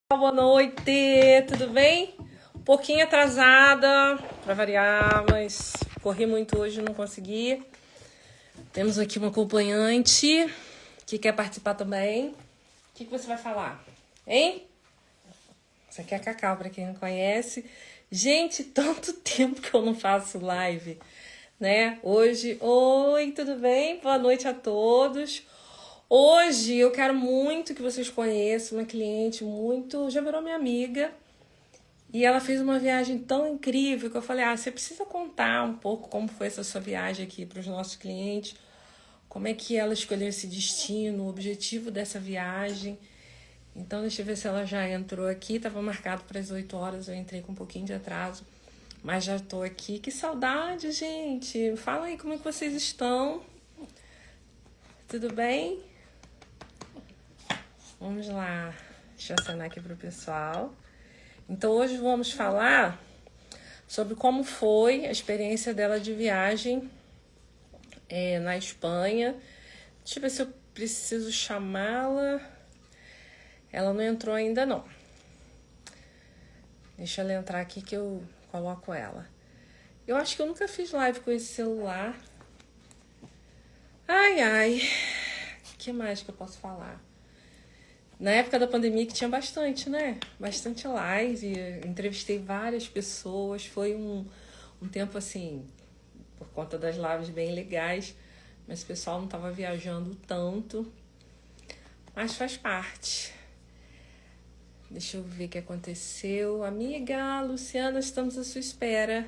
Boa noite, tudo bem? Um pouquinho atrasada, para variar, mas corri muito hoje, não consegui. Temos aqui uma acompanhante que quer participar também. O que você vai falar? Hein? Isso aqui é Cacau, para quem não conhece. Gente, tanto tempo que eu não faço live, né? Hoje, oi, tudo bem? Boa noite a todos. Hoje eu quero muito que vocês conheçam uma cliente muito... Já virou minha amiga. E ela fez uma viagem tão incrível que eu falei, você precisa contar um pouco como foi essa sua viagem aqui para os nossos clientes. Como é que ela escolheu esse destino, o objetivo dessa viagem. Então deixa eu ver se ela já entrou aqui. Estava marcado para as 8 horas, eu entrei com um pouquinho de atraso. Mas já estou aqui. Que saudade, gente. Fala aí como é que vocês estão. Tudo bem? Vamos lá, deixa eu acenar aqui para o pessoal. Então, hoje vamos falar sobre como foi a experiência dela de viagem na Espanha. Deixa eu ver se eu preciso chamá-la. Ela não entrou ainda, não. Deixa ela entrar aqui que eu coloco ela. Eu acho que eu nunca fiz live com esse celular. Ai. O que mais que eu posso falar? Na época da pandemia que tinha bastante, né? Bastante live, entrevistei várias pessoas, foi um tempo assim, por conta das lives bem legais, mas o pessoal não estava viajando tanto, mas faz parte. Deixa eu ver o que aconteceu. Amiga, Luciana, estamos à sua espera.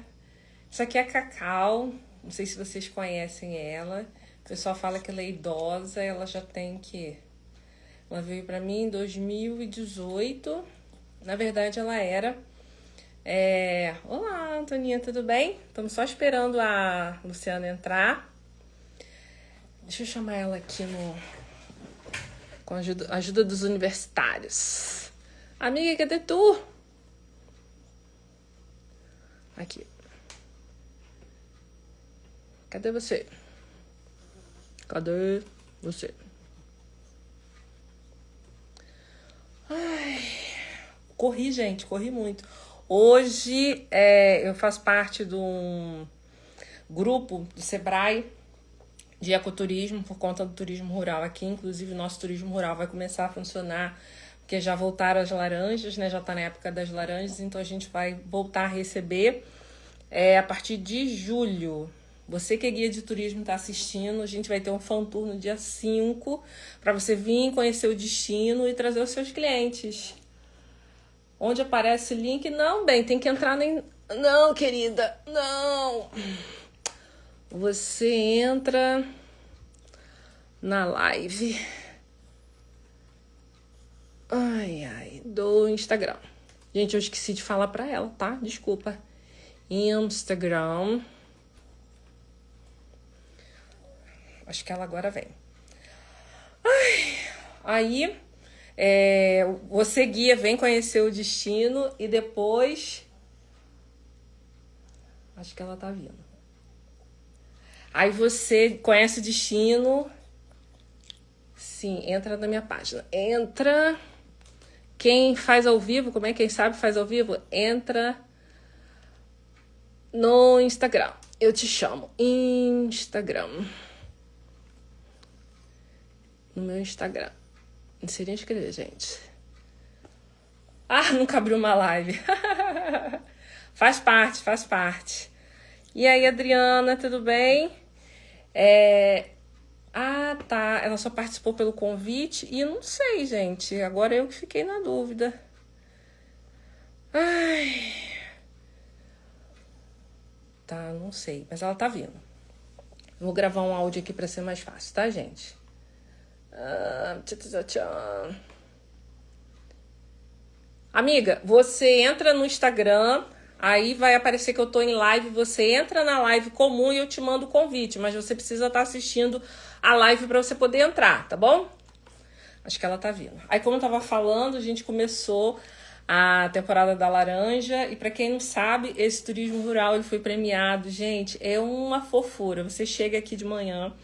Isso aqui é a Cacau, não sei se vocês conhecem ela, o pessoal fala que ela é idosa, ela já tem que... Ela veio para mim em 2018. Na verdade, ela era... Olá, Antoninha, tudo bem? Estamos só esperando a Luciana entrar. Deixa eu chamar ela aqui com a ajuda dos universitários. Amiga, cadê tu? Aqui. Cadê você? Cadê você? Corri, gente, corri muito. Hoje eu faço parte de um grupo do Sebrae de ecoturismo por conta do turismo rural aqui. Inclusive, o nosso turismo rural vai começar a funcionar, porque já voltaram as laranjas, né? Já está na época das laranjas, então a gente vai voltar a receber a partir de julho. Você que é guia de turismo está assistindo, a gente vai ter um fan tour no dia 5 para você vir conhecer o destino e trazer os seus clientes. Onde aparece o link? Não, bem, tem que entrar nem... Não, querida, não. Você entra na live. Do Instagram. Gente, eu esqueci de falar pra ela, tá? Desculpa. Instagram. Acho que ela agora vem. Aí... você guia, vem conhecer o destino e depois... Acho que ela tá vindo. Aí você conhece o destino. Sim, entra na minha página. Entra. Quem faz ao vivo, como é? Quem sabe faz ao vivo? Entra no Instagram. Eu te chamo. Instagram. No meu Instagram. Não sei nem escrever, gente. Nunca abriu uma live. Faz parte. E aí, Adriana, tudo bem? Tá. Ela só participou pelo convite e eu não sei, gente. Agora eu que fiquei na dúvida. Tá, não sei. Mas ela tá vindo. Vou gravar um áudio aqui pra ser mais fácil, tá, gente? Amiga, você entra no Instagram, aí vai aparecer que eu tô em live, você entra na live comum e eu te mando o convite, mas você precisa estar assistindo a live para você poder entrar, tá bom? Acho que ela tá vindo. Aí, como eu tava falando, a gente começou a temporada da laranja e para quem não sabe, esse turismo rural ele foi premiado, gente, é uma fofura. Você chega aqui de manhã,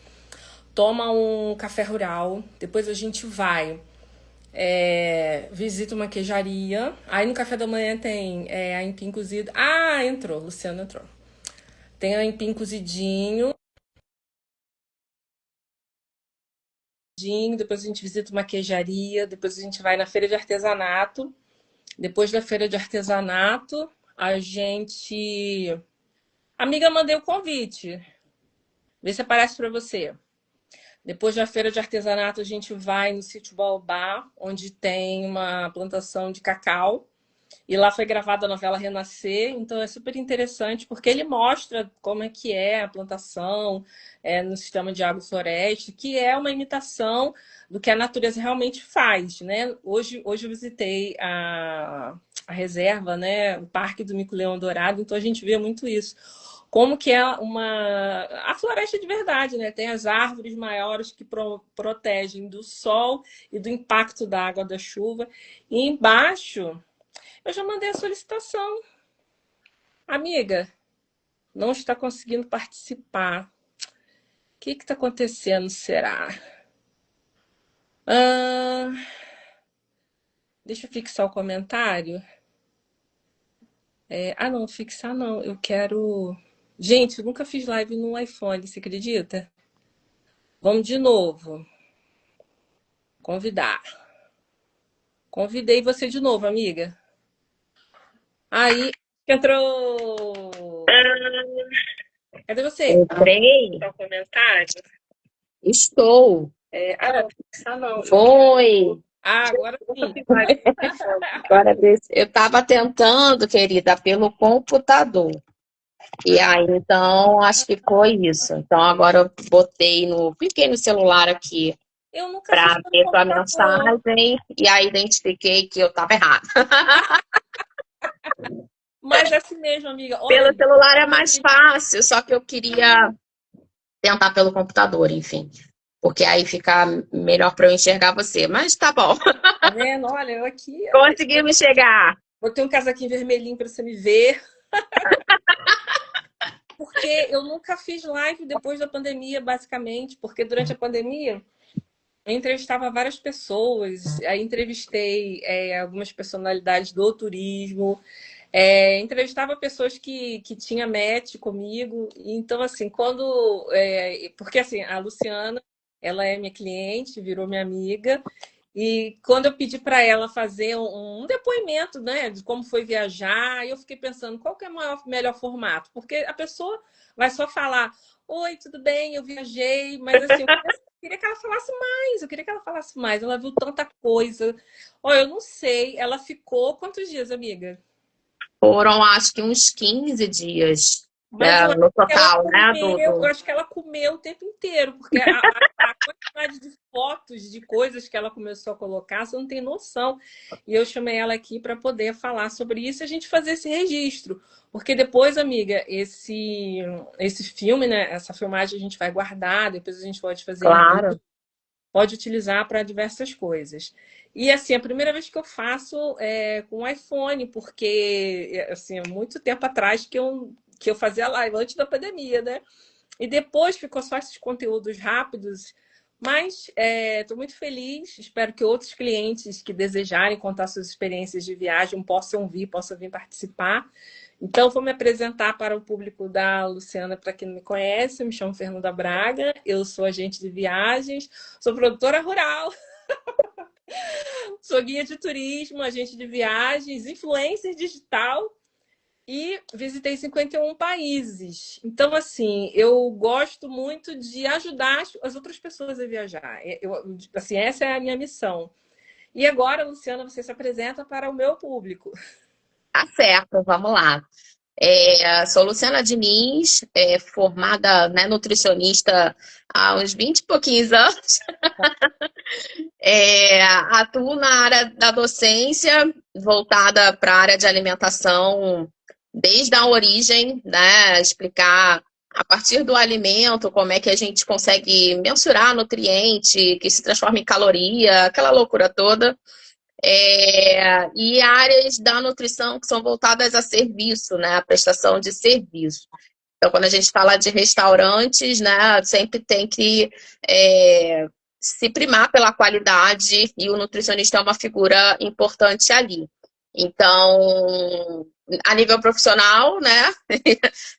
toma um café rural, depois a gente vai Visito uma queijaria. Aí no café da manhã tem aipim cozido. Ah, entrou, Luciano entrou. Tem aipim cozidinho. Depois a gente visita uma queijaria. Depois a gente vai na feira de artesanato. Depois da feira de artesanato, a gente... Amiga, mandei o convite. Vê se aparece para você. Depois da feira de artesanato, a gente vai no sítio Baobá, onde tem uma plantação de cacau. E lá foi gravada a novela Renascer, então é super interessante, porque ele mostra como é que é a plantação no sistema de agrofloresta, que é uma imitação do que a natureza realmente faz, né? Hoje eu visitei a reserva, né? O Parque do Mico-Leão Dourado, então a gente vê muito isso. Como que é a floresta de verdade, né? Tem as árvores maiores que protegem do sol e do impacto da água da chuva. E embaixo eu já mandei a solicitação. Amiga, não está conseguindo participar. O que está acontecendo, será? Ah, deixa eu fixar o comentário. Não, fixar não. Eu quero... Gente, eu nunca fiz live no iPhone, você acredita? Vamos de novo. Convidar. Convidei você de novo, amiga. Aí, entrou. Cadê você? Entrei, Tá o comentário? estou. Não, fixar não. Foi. Agora sim. Vai. Agora, eu estava tentando, querida, pelo computador. E aí, então, acho que foi isso. Então, agora eu fiquei no celular aqui Eu nunca fiz para pelo ver sua computador. mensagem e aí identifiquei que eu estava errada. Mas é assim mesmo, amiga. Olha, Pelo celular é mais fácil, só que eu queria tentar pelo computador, enfim. Porque aí fica melhor para eu enxergar você. Mas tá bom, tá vendo? Olha, eu aqui conseguimos chegar. botei um casaquinho vermelhinho para você me ver. Porque eu nunca fiz live depois da pandemia, basicamente. Porque durante a pandemia eu entrevistava várias pessoas. Aí entrevistei algumas personalidades do turismo. Entrevistava pessoas que tinham match comigo. Então, assim, porque, assim, a Luciana, ela é minha cliente, virou minha amiga. E quando eu pedi para ela fazer um depoimento, né, de como foi viajar, eu fiquei pensando qual que é o melhor formato. Porque a pessoa vai só falar, oi, tudo bem, eu viajei. Mas, assim, eu queria que ela falasse mais. Eu queria que ela falasse mais. Ela viu tanta coisa. Olha, eu não sei. Ela ficou quantos dias, amiga? Foram, acho que uns 15 dias, Mas né, eu acho no que ela total, né, comeu, eu acho que ela comeu o tempo inteiro, porque a quantidade de fotos de coisas que ela começou a colocar, você não tem noção. E eu chamei ela aqui para poder falar sobre isso e a gente fazer esse registro. Porque depois, amiga, esse filme, né? Essa filmagem a gente vai guardar, depois a gente pode fazer claro. pode utilizar para diversas coisas. E assim, a primeira vez que eu faço é com o iPhone, porque assim, há muito tempo atrás que eu fazia live, antes da pandemia, né? E depois ficou só esses conteúdos rápidos. Mas estou muito feliz, espero que outros clientes que desejarem contar suas experiências de viagem possam vir participar. Então, vou me apresentar para o público da Luciana, para quem não me conhece. Eu me chamo Fernanda Braga, eu sou agente de viagens, sou produtora rural, sou guia de turismo, agente de viagens, influencer digital e visitei 51 países. Então, assim, eu gosto muito de ajudar as outras pessoas a viajar. Assim, essa é a minha missão. E agora, Luciana, você se apresenta para o meu público. Tá certo, vamos lá. Sou Luciana Diniz, formada, né, nutricionista há uns 20 e pouquinhos anos. Atuo na área da docência, voltada para a área de alimentação, desde a origem, né, explicar a partir do alimento como é que a gente consegue mensurar nutriente, que se transforma em caloria, aquela loucura toda. E áreas da nutrição que são voltadas a serviço, né, a prestação de serviço. Então, quando a gente fala de restaurantes, né, sempre tem que é, se primar pela qualidade e o nutricionista é uma figura importante ali. Então, a nível profissional, né,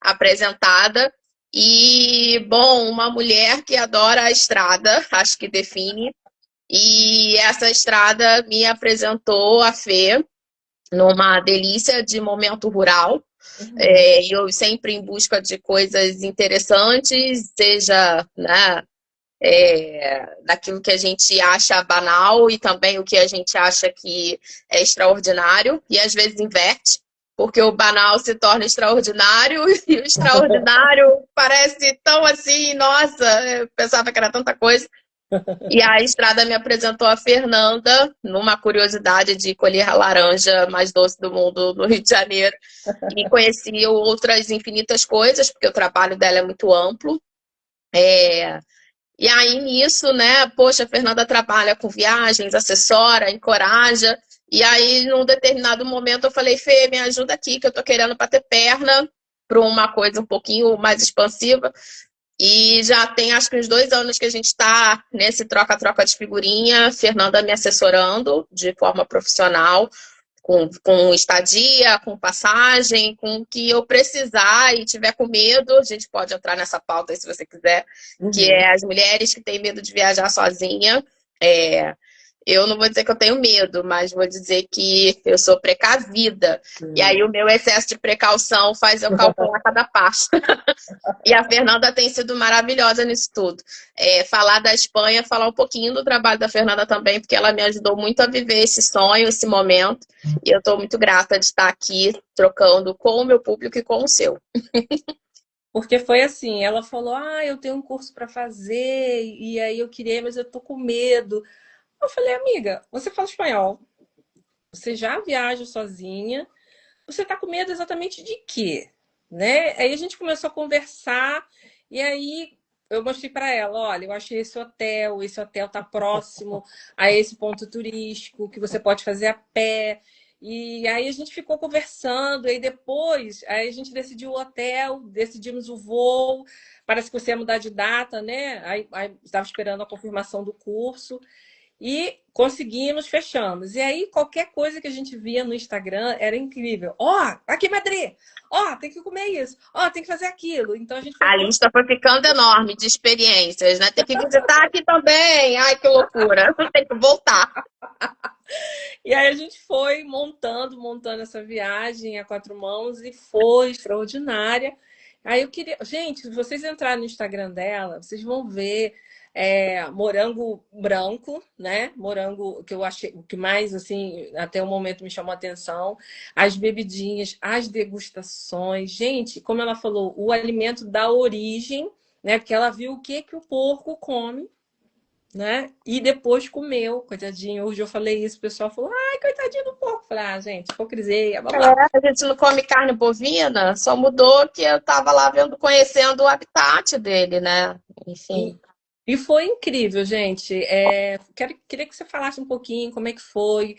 apresentada. E, bom, uma mulher que adora a estrada, acho que define. E essa estrada me apresentou a Fê numa delícia de momento rural. Eu sempre em busca de coisas interessantes, seja, né, daquilo que a gente acha banal e também o que a gente acha que é extraordinário, e às vezes inverte, porque o banal se torna extraordinário e o extraordinário parece tão assim, nossa, eu pensava que era tanta coisa. E a estrada me apresentou a Fernanda, numa curiosidade de colher a laranja mais doce do mundo no Rio de Janeiro. E conheci outras infinitas coisas, porque o trabalho dela é muito amplo. E aí, nisso, né, poxa, a Fernanda trabalha com viagens, assessora, encoraja. E aí, num determinado momento, eu falei, Fê, me ajuda aqui, que eu tô querendo bater perna para uma coisa um pouquinho mais expansiva. E já tem, acho que uns 2 anos que a gente está nesse troca-troca de figurinha, Fernanda me assessorando de forma profissional, com estadia, com passagem, com o que eu precisar e tiver com medo, a gente pode entrar nessa pauta aí se você quiser, que é as mulheres que têm medo de viajar sozinha. Eu não vou dizer que eu tenho medo, mas vou dizer que eu sou precavida. E aí o meu excesso de precaução faz eu calcular cada passo. E a Fernanda tem sido maravilhosa nisso tudo. Falar da Espanha, falar um pouquinho do trabalho da Fernanda também, porque ela me ajudou muito a viver esse sonho, esse momento. E eu estou muito grata de estar aqui trocando com o meu público e com o seu. Porque foi assim, ela falou, eu tenho um curso para fazer, e aí eu queria, mas eu tô com medo. Eu falei, amiga, você fala espanhol, você já viaja sozinha, você tá com medo exatamente de quê? Né? Aí a gente começou a conversar, e aí eu mostrei para ela, olha, eu achei esse hotel tá próximo a esse ponto turístico, que você pode fazer a pé. E aí a gente ficou conversando, e depois aí a gente decidiu o hotel, decidimos o voo, parece que você ia mudar de data, né? Aí estava esperando a confirmação do curso. E conseguimos, fechamos. E aí, qualquer coisa que a gente via no Instagram era incrível. Aqui em Madrid! Tem que comer isso! Tem que fazer aquilo. Então a gente foi. A lista foi ficando enorme de experiências, né? Tem que visitar aqui também. Ai, que loucura. Tem que voltar. E aí a gente foi montando essa viagem a 4 mãos e foi extraordinária. Aí eu queria. Gente, se vocês entrarem no Instagram dela, vocês vão ver morango branco, né? Morango que eu achei o que mais assim até o momento me chamou a atenção, as bebidinhas, as degustações, gente, como ela falou, o alimento da origem, né? Porque ela viu o que que o porco come, né? E depois comeu, coitadinho. Hoje eu falei isso, o pessoal falou, ai, coitadinho do porco. Eu falei, gente, hipocrisia, blá, blá. A gente não come carne bovina, só mudou que eu tava lá conhecendo o habitat dele, né? Enfim. E foi incrível, gente. Queria que você falasse um pouquinho como é que foi.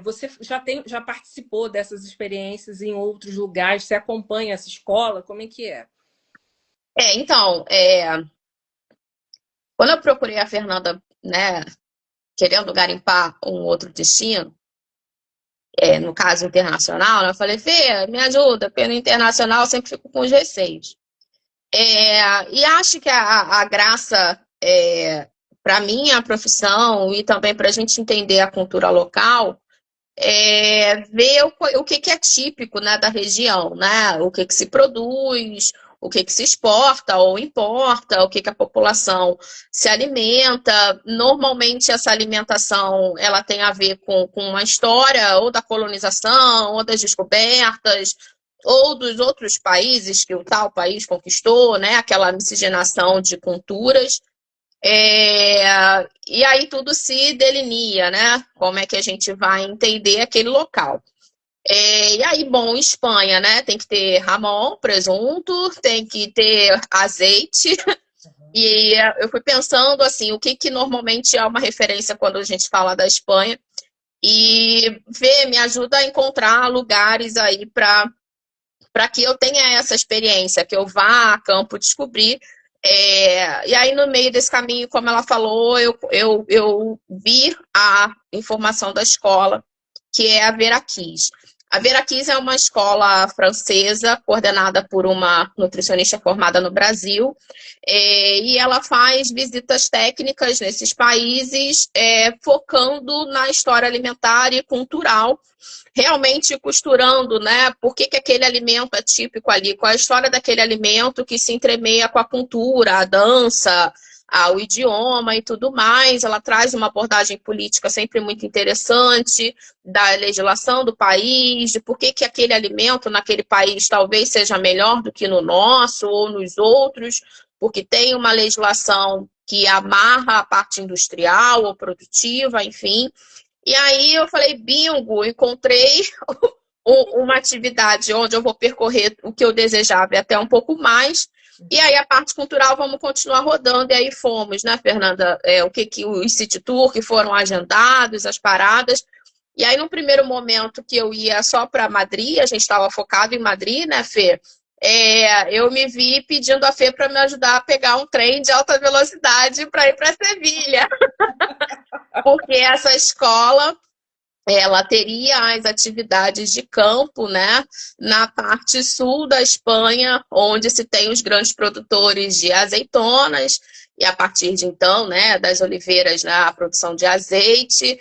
Você já participou dessas experiências em outros lugares? Você acompanha essa escola? Como é que é? Então, quando eu procurei a Fernanda, né, querendo garimpar um outro destino, no caso internacional, né, eu falei, Fê, me ajuda, porque no internacional eu sempre fico com os receios. E acho que a graça, para mim, a profissão e também para a gente entender a cultura local, ver o que é típico, né, da região, né? O que se produz, o que se exporta ou importa, o que a população se alimenta. Normalmente essa alimentação ela tem a ver com uma história ou da colonização, ou das descobertas, ou dos outros países que o tal país conquistou, né? Aquela miscigenação de culturas. E aí tudo se delinea, né? Como é que a gente vai entender aquele local. E aí, bom, Espanha, né? Tem que ter ramon, presunto, tem que ter azeite. E eu fui pensando assim, o que normalmente é uma referência quando a gente fala da Espanha. E me ajuda a encontrar lugares aí para que eu tenha essa experiência, que eu vá a campo descobrir. E aí, no meio desse caminho, como ela falou, eu vi a informação da escola, que é a Veraquis. A Veraquis é uma escola francesa, coordenada por uma nutricionista formada no Brasil, e ela faz visitas técnicas nesses países, focando na história alimentar e cultural, realmente costurando, né? Por que aquele alimento é típico ali? Qual a história daquele alimento que se entremeia com a cultura, a dança, o idioma e tudo mais. Ela traz uma abordagem política sempre muito interessante, da legislação do país, de por que aquele alimento naquele país talvez seja melhor do que no nosso ou nos outros, porque tem uma legislação que amarra a parte industrial ou produtiva, enfim. E aí eu falei, bingo, encontrei uma atividade onde eu vou percorrer o que eu desejava e até um pouco mais. E aí a parte cultural vamos continuar rodando. E aí fomos, né, Fernanda? Os city tour que foram agendados, as paradas. E aí, no primeiro momento que eu ia só para Madrid, a gente estava focado em Madrid, né, Fê? Eu me vi pedindo a Fê para me ajudar a pegar um trem de alta velocidade para ir para Sevilha. Porque essa escola, ela teria as atividades de campo, né, na parte sul da Espanha, onde se tem os grandes produtores de azeitonas, e a partir de então, né, das oliveiras, né, a produção de azeite,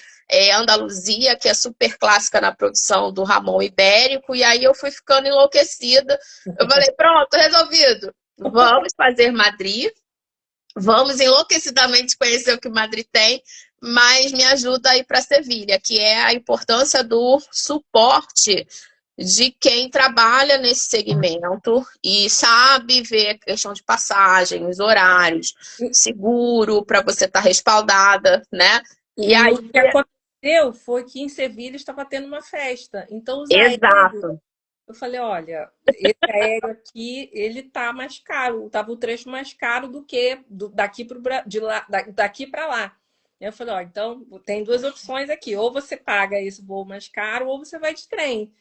Andaluzia, que é super clássica na produção do Ramon ibérico, e aí eu fui ficando enlouquecida. Eu falei, pronto, resolvido. Vamos fazer Madrid, vamos enlouquecidamente conhecer o que Madrid tem, mas me ajuda a ir para Sevilha, que é a importância do suporte de quem trabalha nesse segmento e sabe ver a questão de passagem, os horários, seguro para você estar respaldada, né? E aí, o que aconteceu foi que em Sevilha estava tendo uma festa. Então, os aéreos, Exato. eu falei, olha, esse aéreo aqui, ele tá mais caro. Tava o trecho mais caro do que daqui para lá. Eu falei, ó, então tem duas opções aqui. Ou você paga esse voo mais caro, ou você vai de trem.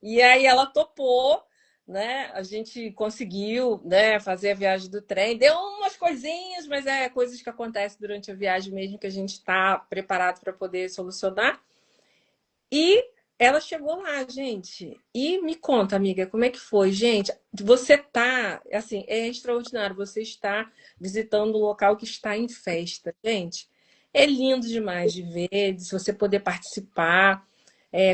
E aí ela topou, né? A gente conseguiu, né, fazer a viagem do trem. Deu umas coisinhas, mas coisas que acontecem durante a viagem mesmo que a gente está preparado para poder solucionar. E ela chegou lá, gente. E me conta, amiga, como é que foi, gente? Você tá, assim, é extraordinário. Você está visitando um local que está em festa, gente. É lindo demais de ver, de você poder participar.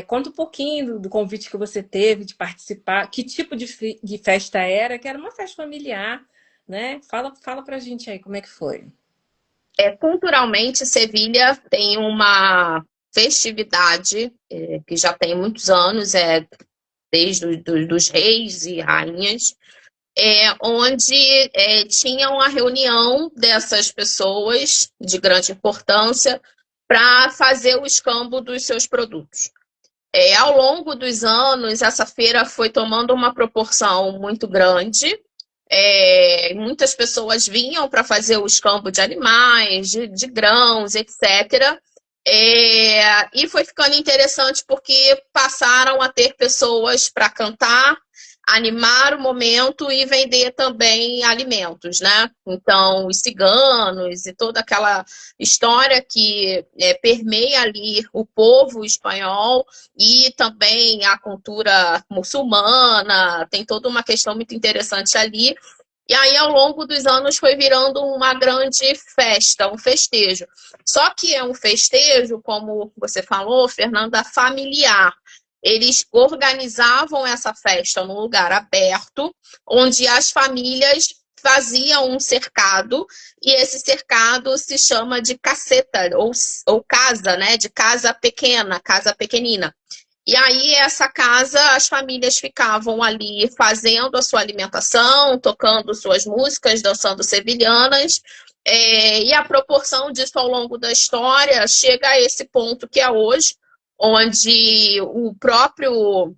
Conta um pouquinho do convite que você teve de participar, que tipo de festa era, que era uma festa familiar, né? Fala pra gente aí como é que foi. Culturalmente, Sevilha tem uma festividade que já tem muitos anos, desde dos reis e rainhas, onde tinha uma reunião dessas pessoas de grande importância para fazer o escambo dos seus produtos. Ao longo dos anos, essa feira foi tomando uma proporção muito grande. Muitas pessoas vinham para fazer o escambo de animais, de grãos, etc. E foi ficando interessante porque passaram a ter pessoas para cantar, animar o momento e vender também alimentos, né? Então, os ciganos e toda aquela história que permeia ali o povo espanhol e também a cultura muçulmana, tem toda uma questão muito interessante ali. E aí, ao longo dos anos, foi virando uma grande festa, um festejo. Só que é um festejo, como você falou, Fernanda, familiar. Eles organizavam essa festa num lugar aberto, onde as famílias faziam um cercado, e esse cercado se chama de caseta, ou casa, né? De casa pequena, casa pequenina. E aí, essa casa, as famílias ficavam ali fazendo a sua alimentação, tocando suas músicas, dançando sevilhanas, e a proporção disso ao longo da história chega a esse ponto que é hoje, onde o próprio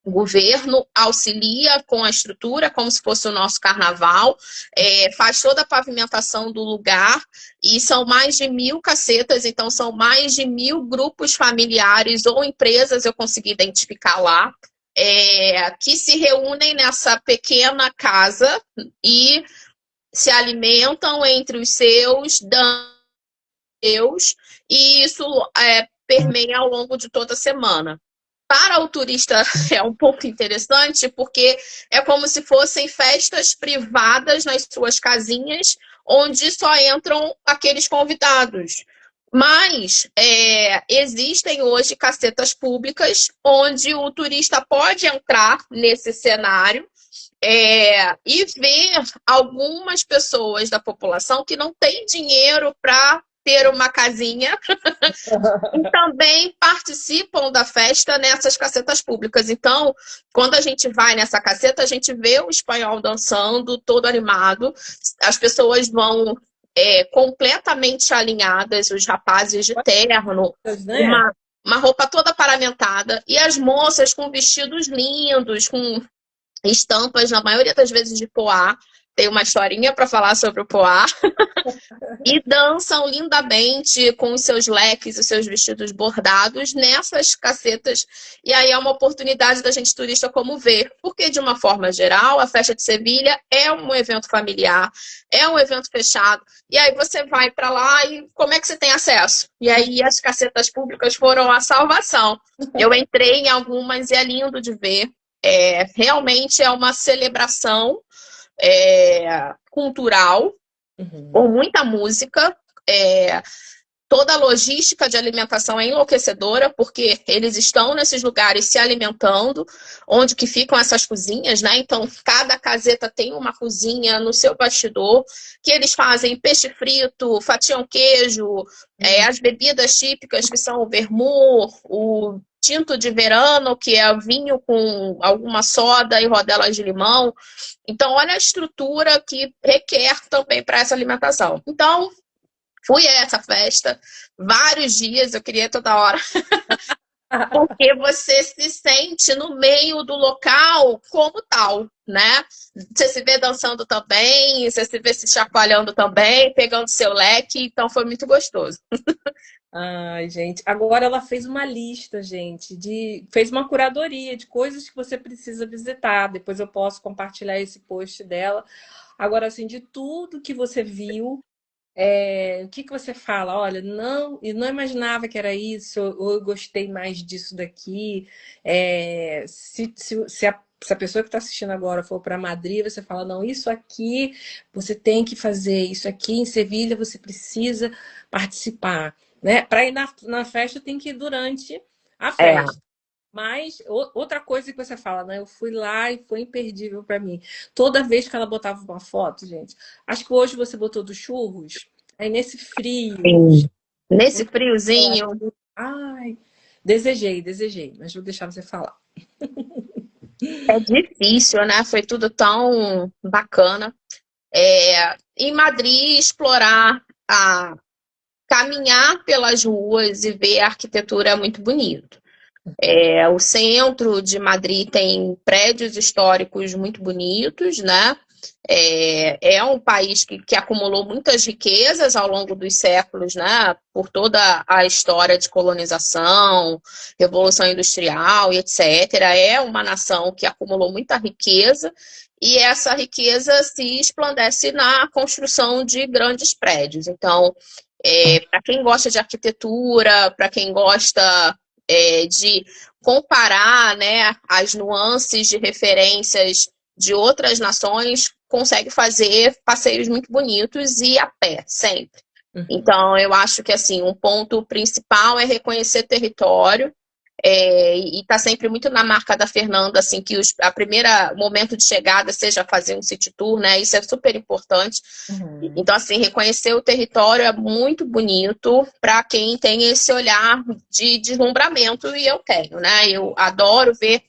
governo auxilia com a estrutura, como se fosse o nosso carnaval, faz toda a pavimentação do lugar, e são mais de 1.000 casetas, então são mais de 1.000 grupos familiares ou empresas, eu consegui identificar lá, que se reúnem nessa pequena casa e se alimentam entre os seus, dão seus, e isso permeia ao longo de toda a semana. Para o turista é um pouco interessante, porque é como se fossem festas privadas nas suas casinhas, onde só entram aqueles convidados. Mas existem hoje casetas públicas, onde o turista pode entrar nesse cenário e ver algumas pessoas da população que não têm dinheiro para ter uma casinha e também participam da festa nessas casetas públicas. Então, quando a gente vai nessa caseta, a gente vê o espanhol dançando, todo animado. As pessoas vão completamente alinhadas, os rapazes de terno, uma roupa toda paramentada, e as moças com vestidos lindos, com estampas, na maioria das vezes, de poá. Tem uma historinha para falar sobre o poá. E dançam lindamente com os seus leques, os seus vestidos bordados nessas casetas. E aí é uma oportunidade da gente turista como ver. Porque, de uma forma geral, a festa de Sevilha é um evento familiar, é um evento fechado. E aí você vai para lá e como é que você tem acesso? E aí as casetas públicas foram a salvação. Eu entrei em algumas e é lindo de ver. Realmente é uma celebração cultural, com muita música. Toda a logística de alimentação é enlouquecedora, porque eles estão nesses lugares se alimentando, onde que ficam essas cozinhas, né? Então, cada caseta tem uma cozinha no seu bastidor, que eles fazem peixe frito, fatiam queijo, as bebidas típicas, que são o vermut, o tinto de verano, que é vinho com alguma soda e rodelas de limão. Então, olha a estrutura que requer também para essa alimentação. Então, fui a essa festa vários dias, eu queria toda hora, porque você se sente no meio do local como tal, né? Você se vê dançando também, você se vê se chacoalhando também, pegando seu leque, então foi muito gostoso. Ai, gente, agora ela fez uma lista, gente, fez uma curadoria de coisas que você precisa visitar. Depois eu posso compartilhar esse post dela. Agora, assim, de tudo que você viu, o que você fala? Olha, não, eu não imaginava que era isso, ou eu gostei mais disso daqui. Se a pessoa que está assistindo agora for para Madrid, você fala, não, isso aqui você tem que fazer, isso aqui em Sevilha você precisa participar. Né? Para ir na festa, tem que ir durante a festa. Mas outra coisa que você fala, né? Eu fui lá e foi imperdível para mim. Toda vez que ela botava uma foto, gente. Acho que hoje você botou dos churros. Aí nesse frio. Nesse friozinho. Ai, desejei, mas vou deixar você falar. É difícil, né? Foi tudo tão bacana. Em Madrid, explorar caminhar pelas ruas e ver a arquitetura é muito bonito. O centro de Madrid tem prédios históricos muito bonitos, né? É um país que acumulou muitas riquezas ao longo dos séculos, né? Por toda a história de colonização, revolução industrial e etc. É uma nação que acumulou muita riqueza e essa riqueza se esplandece na construção de grandes prédios. Então, para quem gosta de arquitetura, para quem gosta de comparar, né, as nuances de referências de outras nações, consegue fazer passeios muito bonitos e a pé, sempre. Então, eu acho que assim, um ponto principal é reconhecer território, e tá sempre muito na marca da Fernanda, assim, que a primeira momento de chegada seja fazer um city tour, né? Isso é super importante. Então, assim, reconhecer o território é muito bonito para quem tem esse olhar de deslumbramento, e eu tenho, né? Eu adoro ver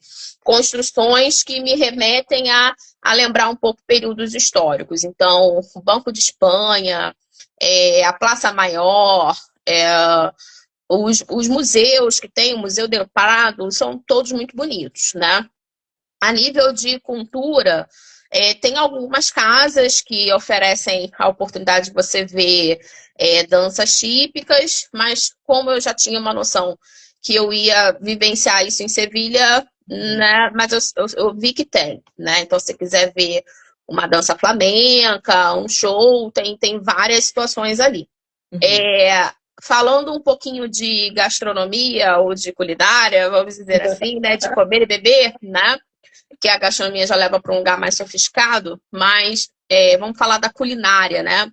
construções que me remetem a lembrar um pouco períodos históricos. Então, o Banco de Espanha, a Praça Maior, os museus que tem, o Museu del Prado, são todos muito bonitos, né? A nível de cultura, tem algumas casas que oferecem a oportunidade de você ver danças típicas, mas como eu já tinha uma noção que eu ia vivenciar isso em Sevilha, né? Mas eu vi que tem, né? Então, se você quiser ver uma dança flamenca, um show, tem várias situações ali. Falando um pouquinho de gastronomia ou de culinária, vamos dizer assim, né, de comer e beber, né, que a gastronomia já leva para um lugar mais sofisticado, mas vamos falar da culinária, né?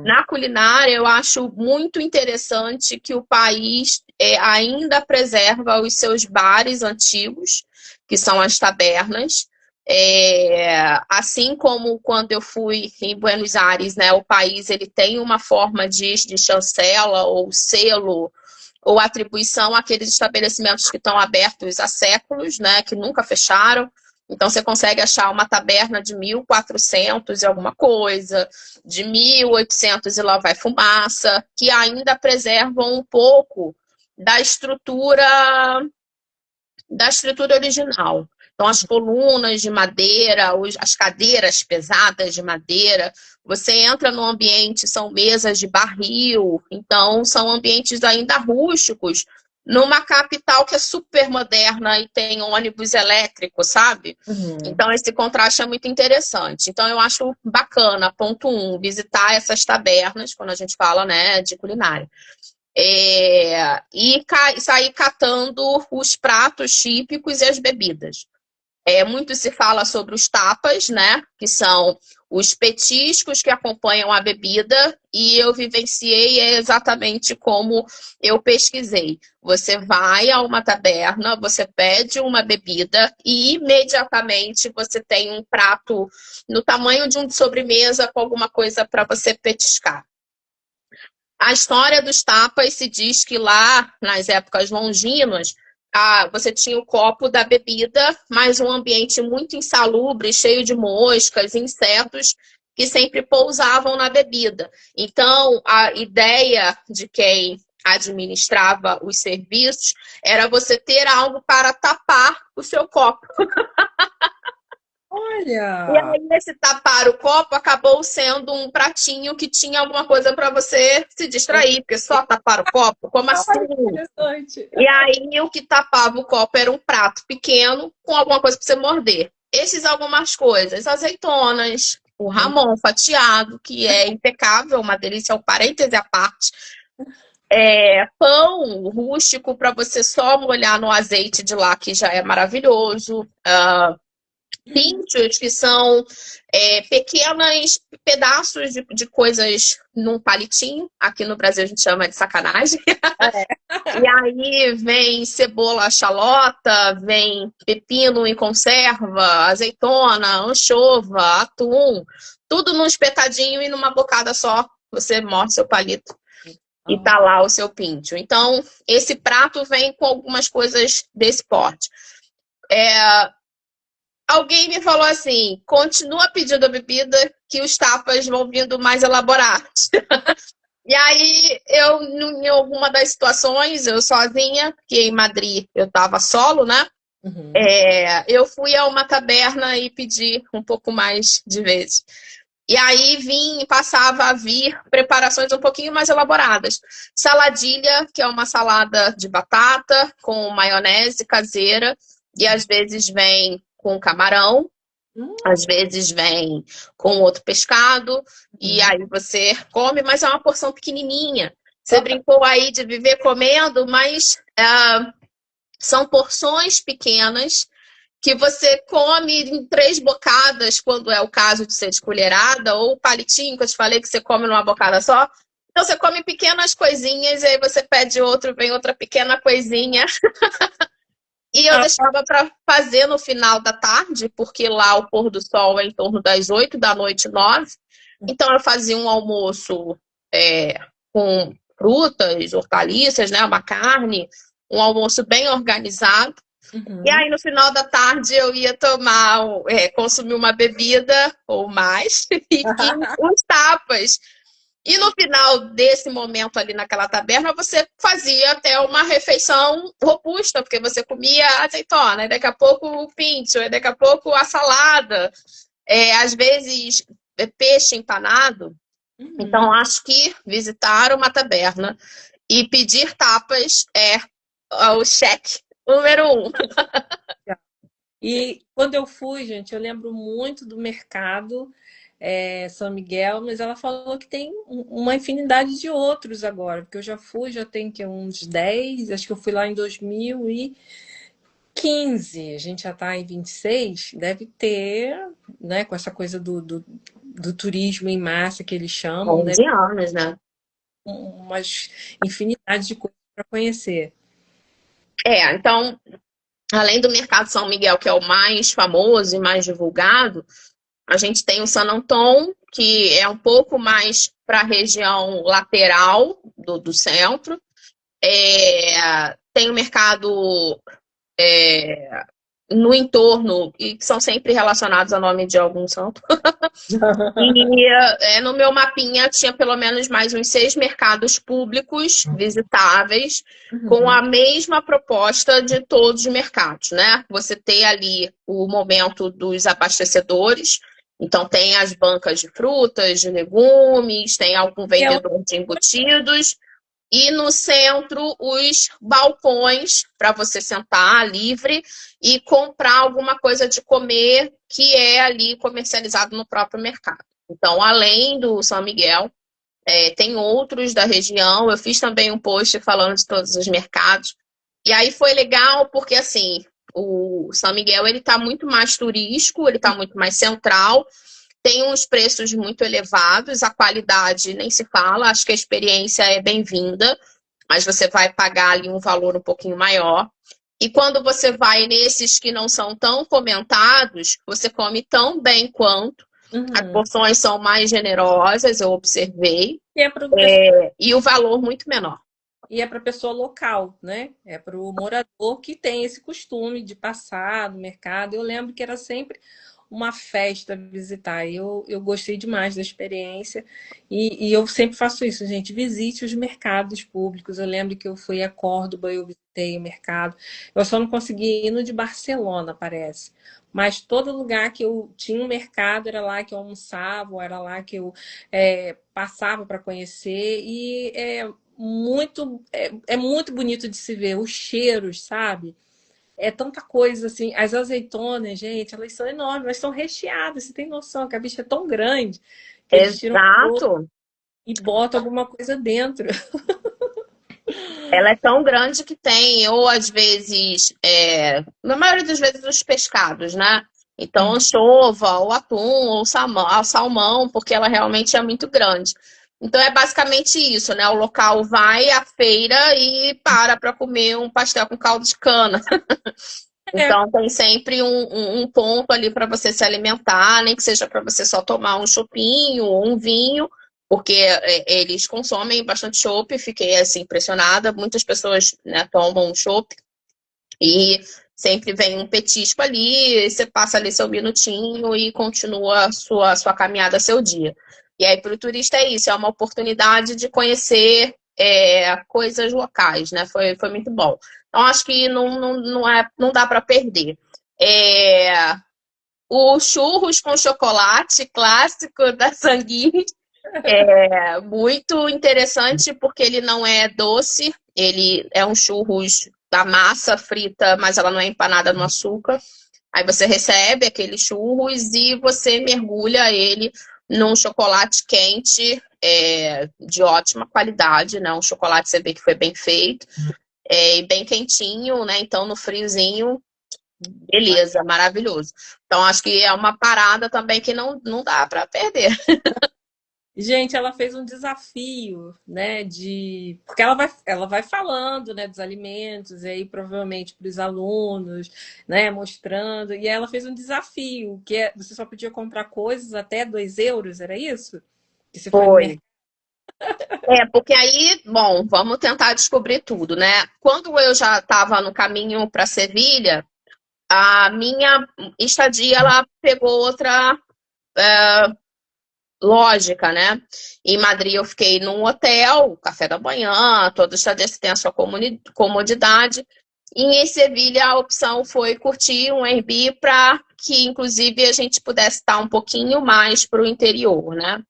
Na culinária, eu acho muito interessante que o país ainda preserva os seus bares antigos, que são as tabernas. Assim como quando eu fui em Buenos Aires, né, o país ele tem uma forma de chancela ou selo ou atribuição àqueles estabelecimentos que estão abertos há séculos, né, que nunca fecharam. Então, você consegue achar uma taberna de 1400 e alguma coisa, de 1800 e lá vai fumaça, que ainda preservam um pouco da estrutura original. Então, as colunas de madeira, as cadeiras pesadas de madeira, você entra no ambiente, são mesas de barril, então são ambientes ainda rústicos, numa capital que é super moderna e tem ônibus elétrico, sabe? Então, esse contraste é muito interessante. Então, eu acho bacana, ponto 1, visitar essas tabernas, quando a gente fala, né, de culinária. E sair catando os pratos típicos e as bebidas. Muito se fala sobre os tapas, né? Que são os petiscos que acompanham a bebida, e eu vivenciei exatamente como eu pesquisei. Você vai a uma taberna, você pede uma bebida e imediatamente você tem um prato no tamanho de um de sobremesa com alguma coisa para você petiscar. A história dos tapas se diz que lá, nas épocas longínquas, você tinha o copo da bebida, mas um ambiente muito insalubre, cheio de moscas, insetos, que sempre pousavam na bebida. Então, a ideia de quem administrava os serviços era você ter algo para tapar o seu copo. Olha! E aí, esse tapar o copo acabou sendo um pratinho que tinha alguma coisa para você se distrair, porque só tapar o copo, como assim? Interessante. E aí, o que tapava o copo era um prato pequeno com alguma coisa para você morder. Esses algumas coisas, azeitonas, o Ramon fatiado, que é impecável, uma delícia, é um parêntese à parte. Pão rústico para você só molhar no azeite de lá, que já é maravilhoso. Pinchos, que são pequenos pedaços de coisas num palitinho. Aqui no Brasil a gente chama de sacanagem. E aí vem cebola xalota, vem pepino em conserva, azeitona, anchova, atum. Tudo num espetadinho e numa bocada só. Você morde seu palito e tá lá o seu pincho. Então, esse prato vem com algumas coisas desse porte. Alguém me falou assim, continua pedindo a bebida que os tapas vão vindo mais elaborados. E aí, em alguma das situações, eu sozinha, porque em Madrid eu estava solo, né? Eu fui a uma taberna e pedi um pouco mais de vezes. E aí passava a vir preparações um pouquinho mais elaboradas. Saladilha, que é uma salada de batata com maionese caseira, e às vezes vem com camarão, às vezes vem com outro pescado, e aí você come, mas é uma porção pequenininha. Você brincou aí de viver comendo, mas são porções pequenas que você come em 3 bocadas, quando é o caso de ser de colherada, ou o palitinho, que eu te falei que você come numa bocada só. Então, você come pequenas coisinhas, e aí você pede outro, vem outra pequena coisinha. E eu deixava para fazer no final da tarde, porque lá o pôr do sol é em torno das 8 da noite, 9. Então, eu fazia um almoço com frutas, hortaliças, né, uma carne, um almoço bem organizado. E aí, no final da tarde, eu ia consumir uma bebida ou mais, e uns tapas. E no final desse momento ali naquela taberna, você fazia até uma refeição robusta, porque você comia azeitona, e daqui a pouco o pincho, e daqui a pouco a salada, às vezes peixe empanado. Então, acho que visitar uma taberna e pedir tapas é o cheque número 1. E quando eu fui, gente, eu lembro muito do mercado São Miguel, mas ela falou que tem uma infinidade de outros agora, porque eu já fui, já tem que uns 10, acho que eu fui lá em 2015, a gente já está em 26, deve ter, né, com essa coisa do turismo em massa que eles chamam, deve 11 anos, né? ter umas infinidade de coisas para conhecer. Então, além do Mercado São Miguel, que é o mais famoso e mais divulgado, a gente tem o San Antão, que é um pouco mais para a região lateral do centro. Tem o mercado no entorno, e que são sempre relacionados ao nome de algum santo. E no meu mapinha tinha pelo menos mais uns 6 mercados públicos visitáveis, com a mesma proposta de todos os mercados, né? Você tem ali o momento dos abastecedores, então tem as bancas de frutas, de legumes, tem algum vendedor de embutidos, e no centro os balcões para você sentar livre e comprar alguma coisa de comer que é ali comercializado no próprio mercado. Então, além do São Miguel, tem outros da região. Eu fiz também um post falando de todos os mercados. E aí foi legal porque, assim, o São Miguel ele está muito mais turístico, ele está muito mais central, tem uns preços muito elevados, a qualidade nem se fala, acho que a experiência é bem-vinda, mas você vai pagar ali um valor um pouquinho maior. E quando você vai nesses que não são tão comentados, você come tão bem quanto. As porções são mais generosas, eu observei, e o valor muito menor. E é para pessoa local, né? É para o morador que tem esse costume de passar no mercado. Eu lembro que era sempre uma festa visitar. Eu gostei demais da experiência e eu sempre faço isso, gente. Visite os mercados públicos. Eu lembro que eu fui a Córdoba, eu visitei o mercado. Eu só não consegui ir no de Barcelona, parece. Mas todo lugar que eu tinha um mercado era lá que eu almoçava, era lá que eu passava para conhecer. E é muito bonito de se ver os cheiros, sabe? É tanta coisa assim. As azeitonas, gente, elas são enormes, elas são recheadas. Você tem noção que a bicha é tão grande que eles tiram Exato. e botam alguma coisa dentro. Ela é tão grande que tem, ou às vezes, na maioria das vezes, os pescados, né? Então, anchova, ou atum, ou salmão, porque ela realmente é muito grande. Então, é basicamente isso, né? O local vai à feira e para comer um pastel com caldo de cana. Então, tem sempre um ponto ali para você se alimentar, nem que seja para você só tomar um chopinho ou um vinho, porque eles consomem bastante chopp. Fiquei assim impressionada. Muitas pessoas, né, tomam chopp e sempre vem um petisco ali, você passa ali seu minutinho e continua a sua caminhada, seu dia. E aí, para o turista é isso, é uma oportunidade de conhecer coisas locais, né? Foi muito bom. Então, acho que não dá para perder. O churros com chocolate clássico da Sanguine é muito interessante porque ele não é doce, ele é um churros da massa frita, mas ela não é empanada no açúcar. Aí você recebe aquele churros e você mergulha ele num chocolate quente de ótima qualidade, né? Um chocolate você vê que foi bem feito e bem quentinho, né? Então no friozinho, beleza, maravilhoso. Então acho que é uma parada também que não dá para perder. Gente, ela fez um desafio, né? Porque ela vai falando, né, dos alimentos, e aí provavelmente para os alunos, né, mostrando. E aí ela fez um desafio, você só podia comprar coisas até 2 euros, era isso? Que você foi no mercado. Porque aí, bom, vamos tentar descobrir tudo, né? Quando eu já estava no caminho para Sevilha, a minha estadia, ela pegou outra lógica, né? Em Madrid eu fiquei num hotel, café da manhã, toda estadia tem a sua comodidade. E em Sevilha a opção foi curtir um Airbnb para que, inclusive, a gente pudesse estar um pouquinho mais para o interior, né?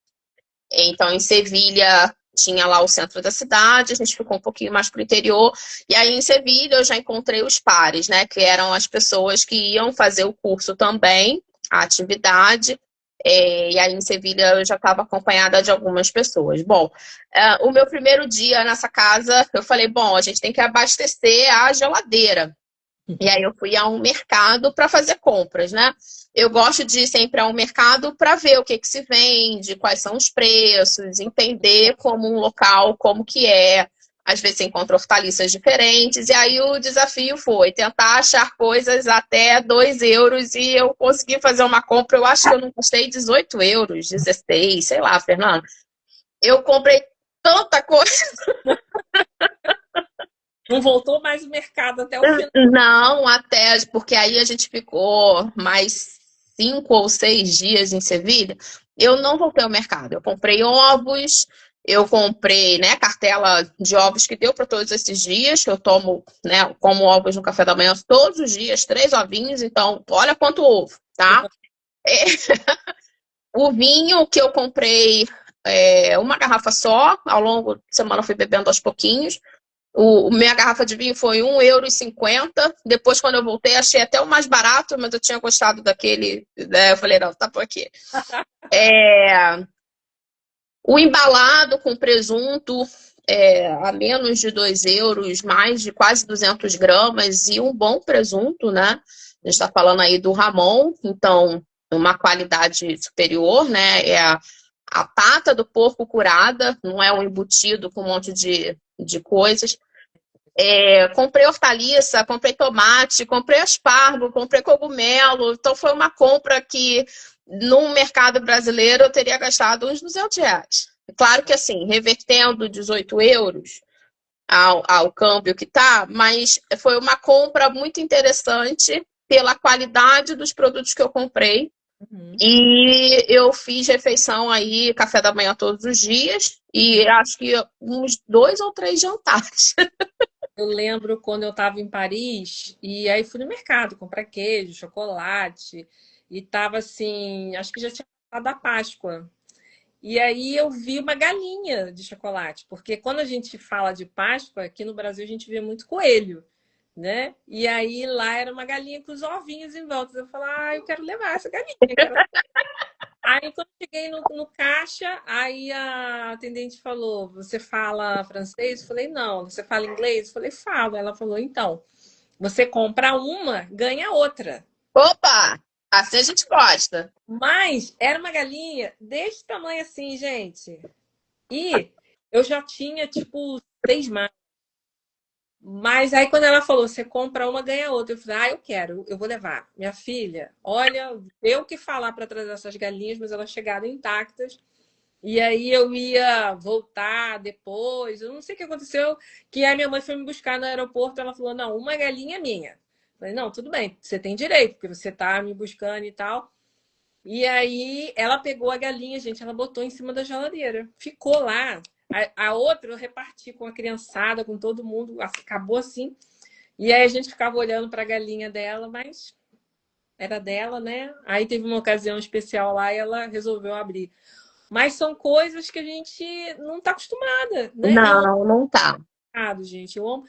Então, em Sevilha tinha lá o centro da cidade, a gente ficou um pouquinho mais para o interior. E aí em Sevilha eu já encontrei os pares, né? Que eram as pessoas que iam fazer o curso também, a atividade. E aí em Sevilha eu já estava acompanhada de algumas pessoas. Bom, o meu primeiro dia nessa casa, eu falei, bom, a gente tem que abastecer a geladeira. E aí eu fui a um mercado para fazer compras, né? Eu gosto de ir sempre a um mercado para ver o que que se vende, quais são os preços, entender como um local, como que é. Às vezes você encontra hortaliças diferentes, e aí o desafio foi tentar achar coisas até 2 euros, e eu consegui fazer uma compra, eu acho que eu não custei 18 euros, 16, sei lá, Fernando. Eu comprei tanta coisa. Não voltou mais o mercado até o final. Não, até, porque aí a gente ficou mais 5 ou 6 dias em Sevilha. Eu não voltei ao mercado. Eu comprei ovos, eu comprei, né, cartela de ovos que deu para todos esses dias, que eu tomo, né, como ovos no café da manhã todos os dias, 3 ovinhos, então olha quanto ovo, tá? É, o vinho que eu comprei uma garrafa só, ao longo da semana eu fui bebendo aos pouquinhos. Minha garrafa de vinho foi 1,50 €. Depois, quando eu voltei, achei até o mais barato, mas eu tinha gostado daquele, né? Eu falei, não, tá por aqui. O embalado com presunto a menos de 2 euros, mais de quase 200 gramas, e um bom presunto, né? A gente está falando aí do Ramon, então, uma qualidade superior, né? É a pata do porco curada, não é um embutido com um monte de coisas. Comprei hortaliça, comprei tomate, comprei aspargo, comprei cogumelo. Então foi uma compra que no mercado brasileiro eu teria gastado uns R$ 200. Claro que assim, revertendo 18 euros ao câmbio que tá, mas foi uma compra muito interessante pela qualidade dos produtos que eu comprei. Uhum. E eu fiz refeição aí, café da manhã todos os dias, e acho que uns 2 ou 3 jantares. Eu lembro quando eu estava em Paris e aí fui no mercado comprar queijo, chocolate e tava assim, acho que já tinha passado a Páscoa. E aí eu vi uma galinha de chocolate, porque quando a gente fala de Páscoa, aqui no Brasil a gente vê muito coelho, né? E aí lá era uma galinha com os ovinhos em volta. Eu falei, eu quero levar essa galinha. Aí quando eu cheguei no caixa, aí a atendente falou, você fala francês? Eu falei, não. Você fala inglês? Eu falei, falo. Ela falou, então, você compra uma, ganha outra. Opa! Assim a gente gosta. Mas era uma galinha desse tamanho assim, gente. E eu já tinha, tipo, 6 marcas. Mas aí quando ela falou, você compra uma, ganha outra. Eu falei, eu quero, eu vou levar. Minha filha, olha, eu que falar para trazer essas galinhas, mas elas chegaram intactas. E aí eu ia voltar depois. Eu não sei o que aconteceu, que a minha mãe foi me buscar no aeroporto. Ela falou, não, uma galinha é minha. Eu falei, não, tudo bem, você tem direito, porque você tá me buscando e tal. E aí ela pegou a galinha, gente, ela botou em cima da geladeira. Ficou lá. A outra eu reparti com a criançada, com todo mundo. Acabou assim. E aí a gente ficava olhando para a galinha dela, mas era dela, né? Aí teve uma ocasião especial lá e ela resolveu abrir. Mas são coisas que a gente não está acostumada, né? Eu amo Não, não tá. mercado, gente. Eu amo.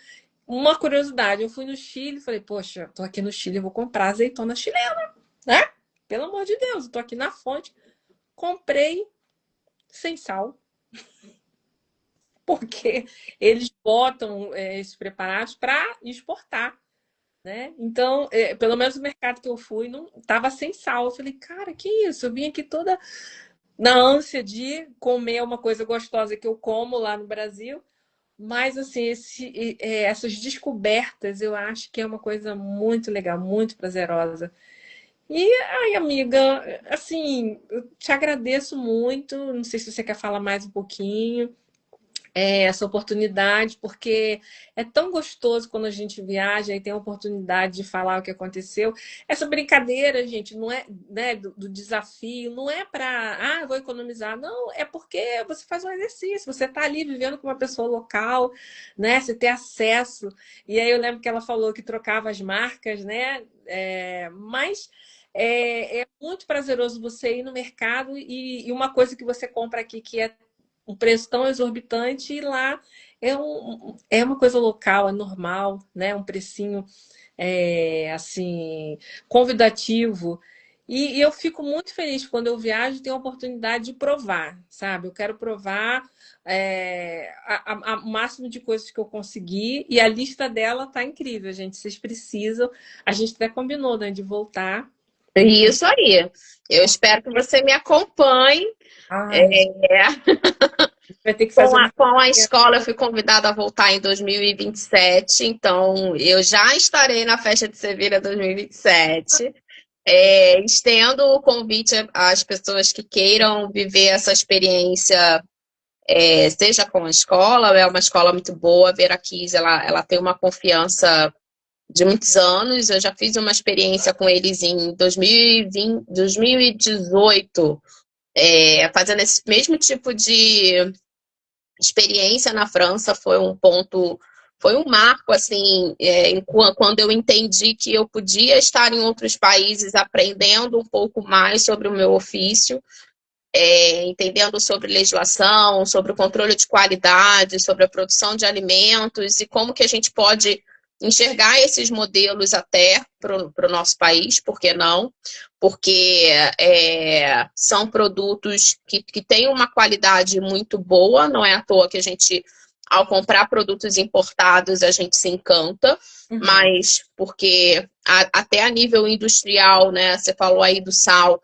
Uma curiosidade, eu fui no Chile e falei, poxa, tô aqui no Chile, eu vou comprar azeitona chilena, né? Pelo amor de Deus, eu tô aqui na fonte. Comprei sem sal, porque eles botam esses preparados para exportar, né? Então, pelo menos o mercado que eu fui não tava sem sal. Eu falei, cara, que isso? Eu vim aqui toda na ânsia de comer uma coisa gostosa que eu como lá no Brasil. Mas, assim, essas descobertas eu acho que é uma coisa muito legal, muito prazerosa. E, ai, amiga, assim, eu te agradeço muito. Não sei se você quer falar mais um pouquinho essa oportunidade, porque é tão gostoso quando a gente viaja e tem a oportunidade de falar o que aconteceu. Essa brincadeira, gente, não é, né, do desafio, não é para, vou economizar, não, é porque você faz um exercício, você está ali vivendo com uma pessoa local, né, você tem acesso. E aí eu lembro que ela falou que trocava as marcas, né, mas é muito prazeroso você ir no mercado e uma coisa que você compra aqui que é um preço tão exorbitante e lá é uma coisa local, é normal, né? Um precinho assim, convidativo. E eu fico muito feliz quando eu viajo e tenho a oportunidade de provar, sabe? Eu quero provar o máximo de coisas que eu conseguir e a lista dela tá incrível, gente. Vocês precisam. A gente até combinou, né, de voltar. Isso aí. Eu espero que você me acompanhe. Ai, É, vai ter que fazer uma. com a escola, eu fui convidada a voltar em 2027, então eu já estarei na Festa de Sevilha 2027. Estendo o convite às pessoas que queiram viver essa experiência, seja com a escola, é uma escola muito boa. A Vera Kiss, ela tem uma confiança de muitos anos. Eu já fiz uma experiência com eles em 2020, 2018, fazendo esse mesmo tipo de experiência na França. Foi um ponto, foi um marco, assim, quando eu entendi que eu podia estar em outros países aprendendo um pouco mais sobre o meu ofício, entendendo sobre legislação, sobre o controle de qualidade, sobre a produção de alimentos e como que a gente pode enxergar esses modelos até para o nosso país, por que não? Porque são produtos que têm uma qualidade muito boa, não é à toa que a gente, ao comprar produtos importados, a gente se encanta, mas porque até a nível industrial, né? Você falou aí do sal,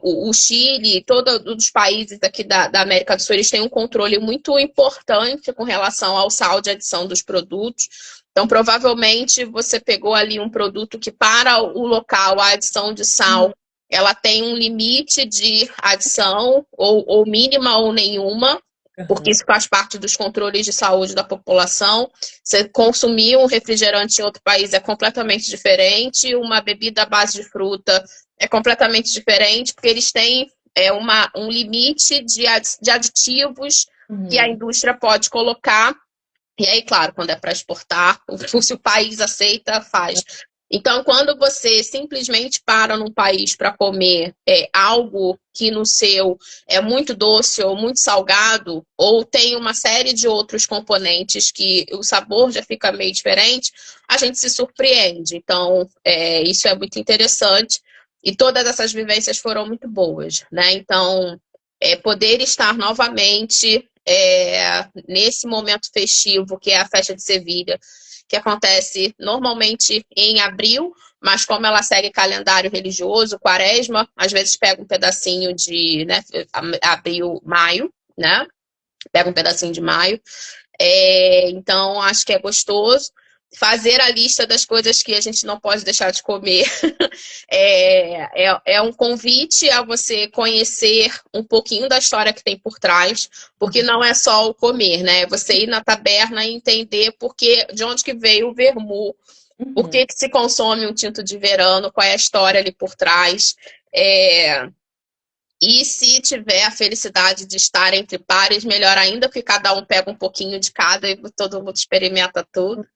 o Chile, todos os países aqui da América do Sul, eles têm um controle muito importante com relação ao sal de adição dos produtos. Então, provavelmente, você pegou ali um produto que, para o local, a adição de sal, ela tem um limite de adição, ou mínima ou nenhuma, porque isso faz parte dos controles de saúde da população. Você consumir um refrigerante em outro país é completamente diferente, uma bebida à base de fruta é completamente diferente, porque eles têm um limite de aditivos que a indústria pode colocar. E aí, claro, quando é para exportar, se o país aceita, faz. Então, quando você simplesmente para num país para comer algo que no seu é muito doce ou muito salgado, ou tem uma série de outros componentes que o sabor já fica meio diferente, a gente se surpreende. Então, isso é muito interessante. E todas essas vivências foram muito boas, né? Então, poder estar novamente nesse momento festivo, que é a Festa de Sevilha, que acontece normalmente em abril, mas como ela segue calendário religioso, quaresma, às vezes pega um pedacinho de, né, abril, maio, né? Pega um pedacinho de maio. Então, acho que é gostoso. Fazer a lista das coisas que a gente não pode deixar de comer é um convite a você conhecer um pouquinho da história que tem por trás, porque não é só o comer, né? Você ir na taberna e entender de onde que veio o vermute, por que se consome um tinto de verano, qual é a história ali por trás. E se tiver a felicidade de estar entre pares, melhor ainda, porque cada um pega um pouquinho de cada e todo mundo experimenta tudo.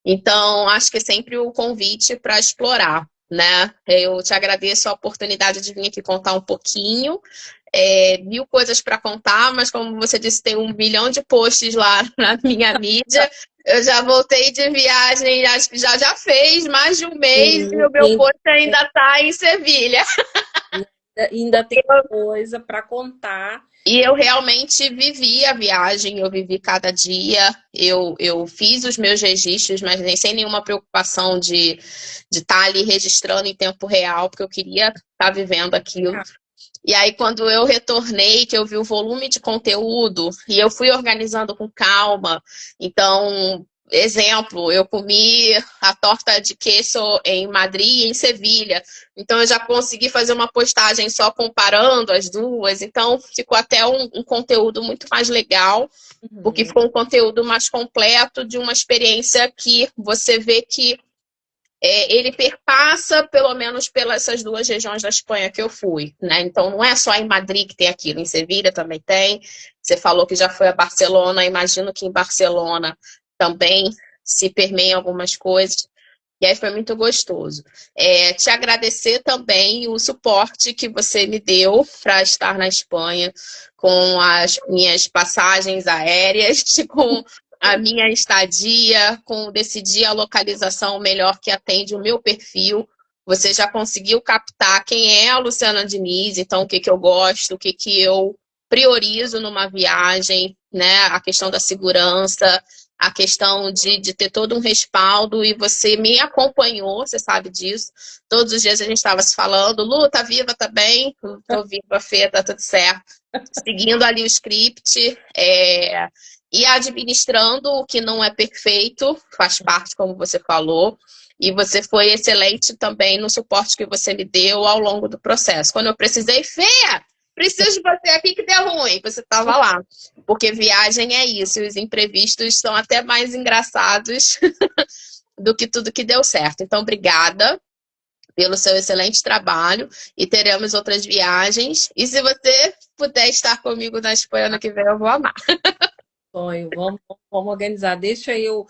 Então, acho que é sempre o convite para explorar, né? Eu te agradeço a oportunidade de vir aqui contar um pouquinho. 1000 coisas para contar, mas como você disse, tem 1 milhão de posts lá na minha mídia. Eu já voltei de viagem, acho que já fez mais de um mês e o meu post ainda está em Sevilha. Ainda tem coisa para contar. E eu realmente vivi a viagem, eu vivi cada dia, eu fiz os meus registros, mas nem sem nenhuma preocupação de estar ali registrando em tempo real, porque eu queria estar vivendo aquilo. E aí, quando eu retornei, que eu vi o volume de conteúdo, e eu fui organizando com calma. Então, exemplo, eu comi a torta de queso em Madrid e em Sevilha. Então, eu já consegui fazer uma postagem só comparando as duas. Então, ficou até um conteúdo muito mais legal, porque ficou um conteúdo mais completo de uma experiência que você vê que ele perpassa, pelo menos, pelas essas 2 regiões da Espanha que eu fui, né? Então, não é só em Madrid que tem aquilo, em Sevilha também tem. Você falou que já foi a Barcelona, imagino que em Barcelona também se permeiam algumas coisas. E aí foi muito gostoso. Te agradecer também o suporte que você me deu para estar na Espanha, com as minhas passagens aéreas, com a minha estadia, com decidir a localização melhor que atende o meu perfil. Você já conseguiu captar quem é a Luciana Diniz, então o que eu gosto, o que eu priorizo numa viagem, né? A questão da segurança, a questão de ter todo um respaldo, e você me acompanhou, você sabe disso. Todos os dias a gente estava se falando, Lu, tá viva, tá bem? Tô viva, Fê, tá tudo certo. Seguindo ali o script, e administrando o que não é perfeito, faz parte, como você falou. E você foi excelente também no suporte que você me deu ao longo do processo. Quando eu precisei, Fê, preciso de você aqui que deu ruim. Você estava lá. Porque viagem é isso. E os imprevistos são até mais engraçados do que tudo que deu certo. Então, obrigada pelo seu excelente trabalho. E teremos outras viagens. E se você puder estar comigo na Espanha ano que vem, eu vou amar. Sonho, vamos organizar. Deixa eu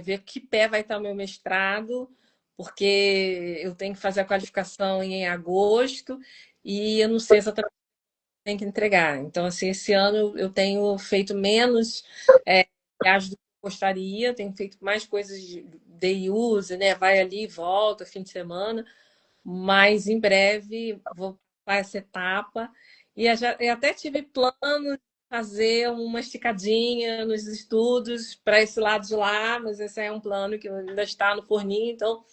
ver que pé vai estar o meu mestrado, porque eu tenho que fazer a qualificação em agosto e eu não sei exatamente o que tenho que entregar. Então, assim, esse ano eu tenho feito menos viagens do que eu gostaria, tenho feito mais coisas de day use, né? Vai ali e volta, fim de semana, mas em breve vou para essa etapa. E eu até tive planos de fazer uma esticadinha nos estudos para esse lado de lá, mas esse é um plano que ainda está no forninho, então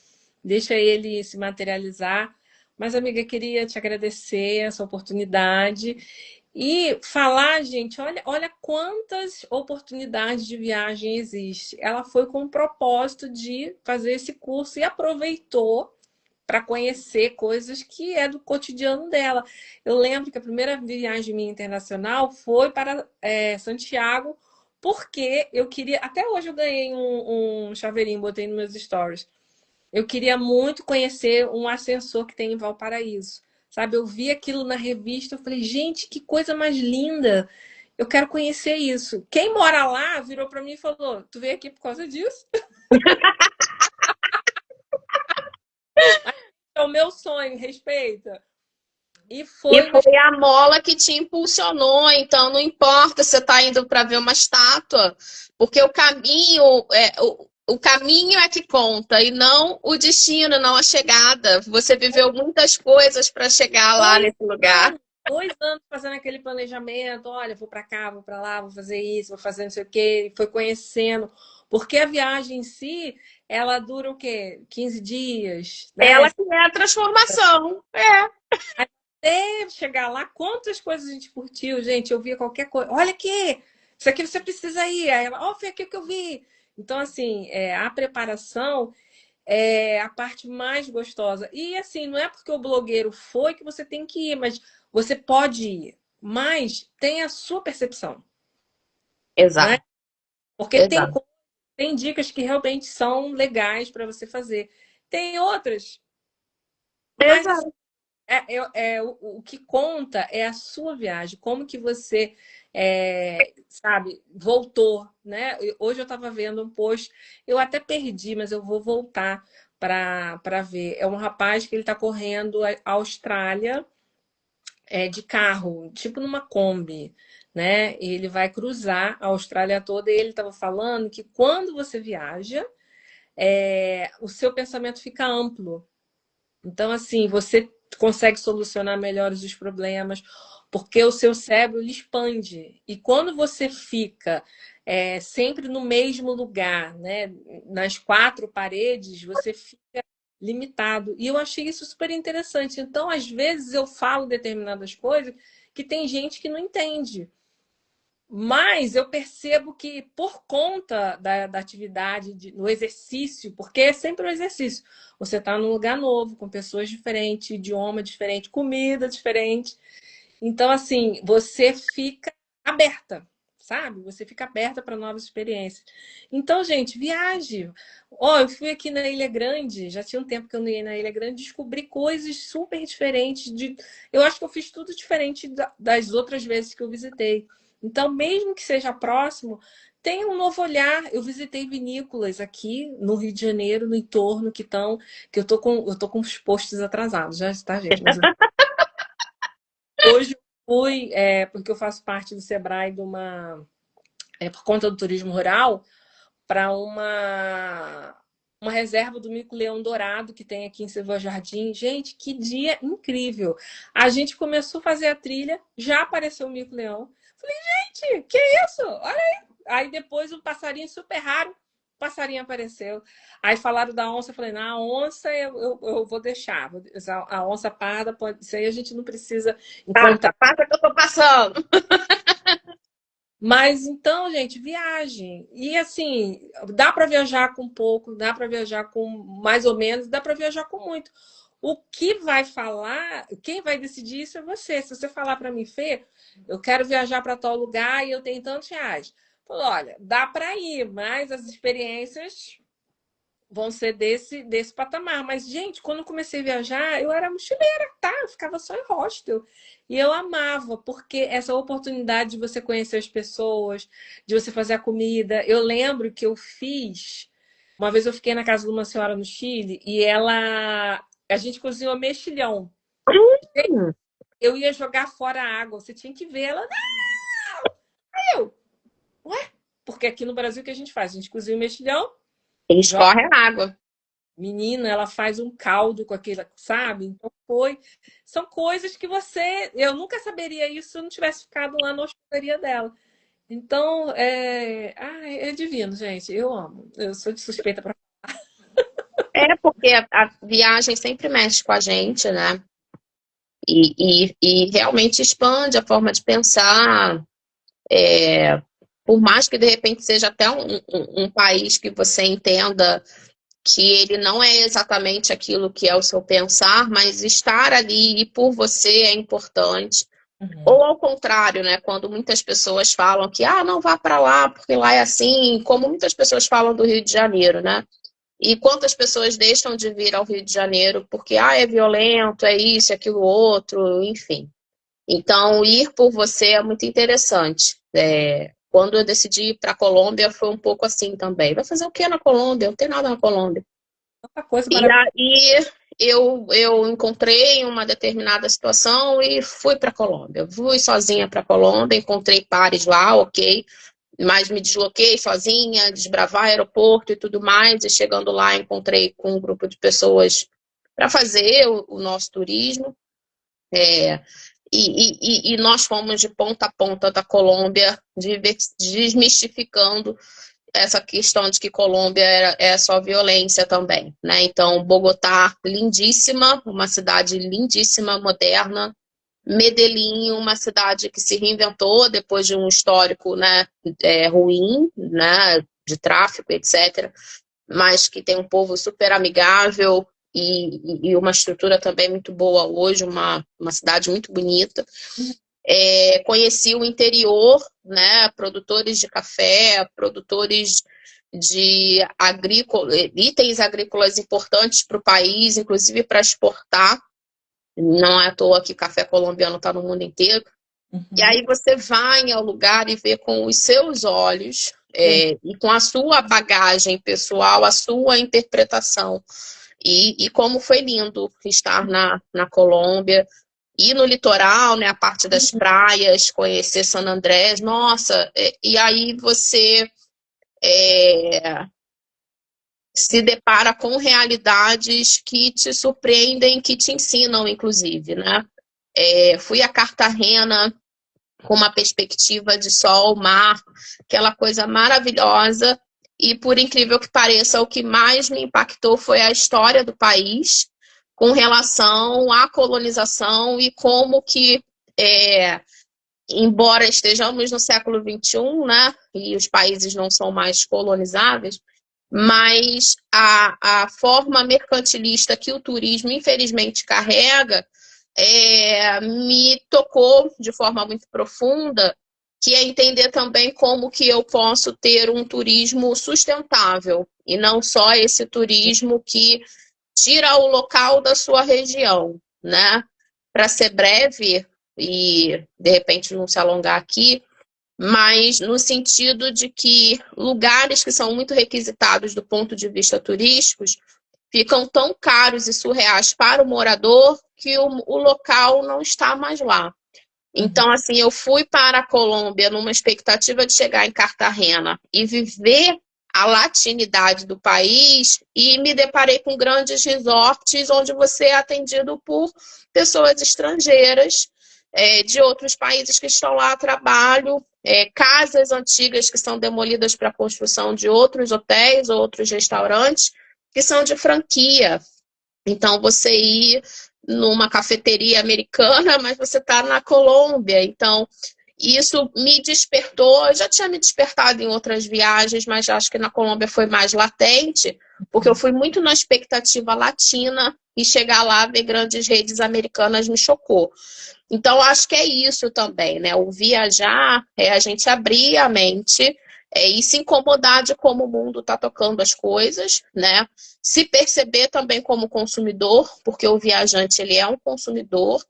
deixa ele se materializar. Mas, amiga, queria te agradecer essa oportunidade e falar, gente, olha quantas oportunidades de viagem existe. Ela foi com o propósito de fazer esse curso e aproveitou para conhecer coisas que é do cotidiano dela. Eu lembro que a primeira viagem minha internacional foi para Santiago, porque eu queria. Até hoje eu ganhei um chaveirinho, botei nos meus stories. Eu queria muito conhecer um ascensor que tem em Valparaíso. Sabe, eu vi aquilo na revista, eu falei, gente, que coisa mais linda! Eu quero conhecer isso. Quem mora lá virou para mim e falou: Tu veio aqui por causa disso? É o meu sonho, respeita. E E foi uma. foi a mola que te impulsionou, então não importa se você está indo para ver uma estátua, porque o caminho é que conta e não o destino, não a chegada. Você viveu muitas coisas para chegar lá Dois nesse lugar. 2 anos fazendo aquele planejamento, olha, vou para cá, vou para lá, vou fazer isso, vou fazer não sei o quê, foi conhecendo. Porque a viagem em si, ela dura o quê? 15 dias, né? Ela que é a transformação. É. Até chegar lá, quantas coisas a gente curtiu, gente? Eu via qualquer coisa. Olha aqui, isso aqui você precisa ir. Aí ela, ó, foi aqui que eu vi. Então, assim, a preparação é a parte mais gostosa. E assim, não é porque o blogueiro foi que você tem que ir, mas você pode ir. Mas tem a sua percepção, né? Exato, Porque exato. tem dicas que realmente são legais para você fazer. Tem outras, mas assim, Exato. o que conta é a sua viagem, como que você, sabe, voltou, né? Hoje eu estava vendo um post, eu até perdi, mas eu vou voltar para ver. É um rapaz que ele está correndo a Austrália de carro, tipo numa Kombi, né? E ele vai cruzar a Austrália toda e ele estava falando que quando você viaja, o seu pensamento fica amplo. Então, assim, você consegue solucionar melhores os problemas, porque o seu cérebro ele expande. E quando você fica sempre no mesmo lugar, né, nas 4 paredes, você fica limitado. E eu achei isso super interessante. Então, às vezes, eu falo determinadas coisas que tem gente que não entende. Mas eu percebo que por conta da atividade, no exercício, porque é sempre um exercício, você está num lugar novo, com pessoas diferentes, idioma diferente, comida diferente. Então, assim, você fica aberta, sabe? Você fica aberta para novas experiências. Então, gente, viaje. Ó, eu fui aqui na Ilha Grande, já tinha um tempo que eu não ia na Ilha Grande, descobri coisas super diferentes. Eu acho que eu fiz tudo diferente das outras vezes que eu visitei. Então, mesmo que seja próximo, tem um novo olhar. Eu visitei vinícolas aqui no Rio de Janeiro, no entorno, que eu tô com os postos atrasados, já está, gente, mas hoje eu fui, porque eu faço parte do Sebrae por conta do turismo rural, para uma reserva do mico-leão dourado que tem aqui em Silva Jardim. Gente, que dia incrível! A gente começou a fazer a trilha, já apareceu o mico-leão. Falei, gente, que isso? Olha aí! Aí depois um passarinho super raro, o passarinho apareceu. Aí falaram da onça, eu falei, na onça eu vou deixar. A onça parda, pode ser, a gente não precisa encontrar. Passa que eu tô passando. Mas então, gente, viagem. E assim, dá para viajar com pouco, dá para viajar com mais ou menos, dá para viajar com muito. O que vai falar, quem vai decidir isso é você. Se você falar para mim, Fê, eu quero viajar para tal lugar e eu tenho tantos reais. Falo, olha, dá para ir, mas as experiências vão ser desse patamar. Mas, gente, quando eu comecei a viajar, eu era mochileira, tá? Eu ficava só em hostel. E eu amava, porque essa oportunidade de você conhecer as pessoas, de você fazer a comida. Eu lembro que eu fiz. Uma vez eu fiquei na casa de uma senhora no Chile e ela. A gente cozinhou mexilhão. Hum, Eu ia jogar fora a água, você tinha que ver ela. Eu, ué? Porque aqui no Brasil o que a gente faz? A gente cozinha o mexilhão, joga. escorre a água. Menina, ela faz um caldo com aquele, sabe? Então foi. São coisas que você. Eu nunca saberia isso se eu não tivesse ficado lá na hospedaria dela. Então, é divino, gente. Eu amo. Eu sou de suspeita para. É porque a viagem sempre mexe com a gente, né? E realmente expande a forma de pensar. Por mais que de repente seja até um país que você entenda que ele não é exatamente aquilo que é o seu pensar, mas estar ali e por você é importante. Uhum. Ou ao contrário, né? Quando muitas pessoas falam que não vá para lá porque lá é assim, como muitas pessoas falam do Rio de Janeiro, né? E quantas pessoas deixam de vir ao Rio de Janeiro porque é violento, é isso, é aquilo outro, enfim. Então, ir por você é muito interessante. Quando eu decidi ir para a Colômbia, foi um pouco assim também. Vai fazer o que na Colômbia? Não tem nada na Colômbia. Uma coisa E maravilhosa. aí eu encontrei uma determinada situação e fui para a Colômbia. Fui sozinha para a Colômbia, encontrei pares lá, ok, mas me desloquei sozinha, desbravar aeroporto e tudo mais. E chegando lá, encontrei com um grupo de pessoas para fazer o nosso turismo. É, e nós fomos de ponta a ponta da Colômbia, desmistificando essa questão de que Colômbia é só violência também, né? Então, Bogotá, lindíssima, uma cidade lindíssima, moderna. Medellín, uma cidade que se reinventou depois de um histórico, né, ruim, né, de tráfico, etc., mas que tem um povo super amigável e uma estrutura também muito boa hoje, uma cidade muito bonita. Conheci o interior, né, produtores de café, produtores de itens agrícolas importantes para o país, inclusive para exportar. Não é à toa que café colombiano está no mundo inteiro. E Uhum. aí você vai ao lugar e vê com os seus olhos e com a sua bagagem pessoal, a sua interpretação. E como foi lindo estar na Colômbia. Ir no litoral, né, a parte das praias, conhecer San Andrés, nossa, e aí você se depara com realidades que te surpreendem, que te ensinam, inclusive, né? Fui a Cartagena com uma perspectiva de sol, mar, aquela coisa maravilhosa, e por incrível que pareça, o que mais me impactou foi a história do país com relação à colonização e como que embora estejamos no século XXI, né, e os países não são mais colonizáveis, mas a forma mercantilista que o turismo, infelizmente, carrega, me tocou de forma muito profunda, que é entender também como que eu posso ter um turismo sustentável, e não só esse turismo que tira o local da sua região, né? Para ser breve, e de repente não se alongar aqui, mas no sentido de que lugares que são muito requisitados do ponto de vista turísticos ficam tão caros e surreais para o morador que o local não está mais lá. Uhum. Então, assim, eu fui para a Colômbia numa expectativa de chegar em Cartagena e viver a latinidade do país e me deparei com grandes resorts onde você é atendido por pessoas estrangeiras de outros países que estão lá a trabalho, casas antigas que são demolidas para a construção de outros hotéis ou outros restaurantes que são de franquia. Então, você ir numa cafeteria americana, mas você está na Colômbia. Então, isso me despertou. Eu já tinha me despertado em outras viagens, mas acho que na Colômbia foi mais latente, porque eu fui muito na expectativa latina e chegar lá ver grandes redes americanas me chocou. Então, acho que é isso também, né? O viajar é a gente abrir a mente e se incomodar de como o mundo está tocando as coisas, né? Se perceber também como consumidor, porque o viajante ele é um consumidor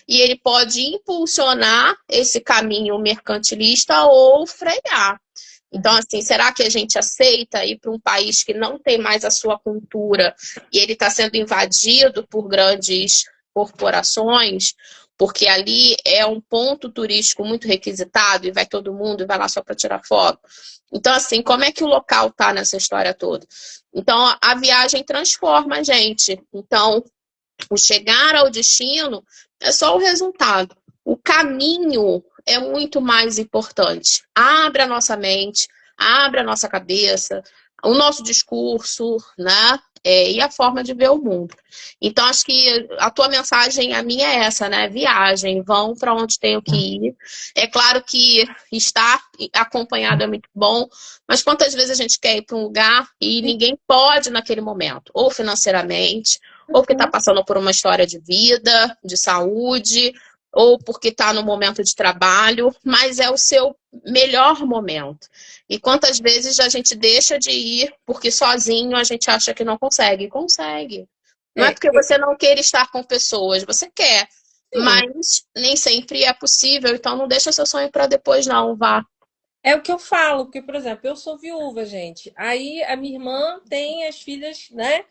e ele pode impulsionar esse caminho mercantilista ou frear. Então, assim, será que a gente aceita ir para um país que não tem mais a sua cultura e ele está sendo invadido por grandes corporações? Porque ali é um ponto turístico muito requisitado e vai todo mundo e vai lá só para tirar foto. Então, assim, como é que o local tá nessa história toda? Então, a viagem transforma a gente. Então, o chegar ao destino é só o resultado. O caminho é muito mais importante. Abre a nossa mente, abre a nossa cabeça, o nosso discurso, né? E a forma de ver o mundo. Então, acho que a tua mensagem, a minha é essa, né? Viagem, vão para onde tenho que ir. É claro que estar acompanhado é muito bom, mas quantas vezes a gente quer ir para um lugar e ninguém pode naquele momento, ou financeiramente, ou porque está Uhum. passando por uma história de vida, de saúde, ou porque está no momento de trabalho, mas é o seu melhor momento. E quantas vezes a gente deixa de ir porque sozinho a gente acha que não consegue? Consegue. Não é É, porque você não queira estar com pessoas, você quer, sim, mas nem sempre é possível, então não deixa seu sonho para depois, não, vá. é o que eu falo, porque, por exemplo, eu sou viúva, gente. Aí a minha irmã tem as filhas, né?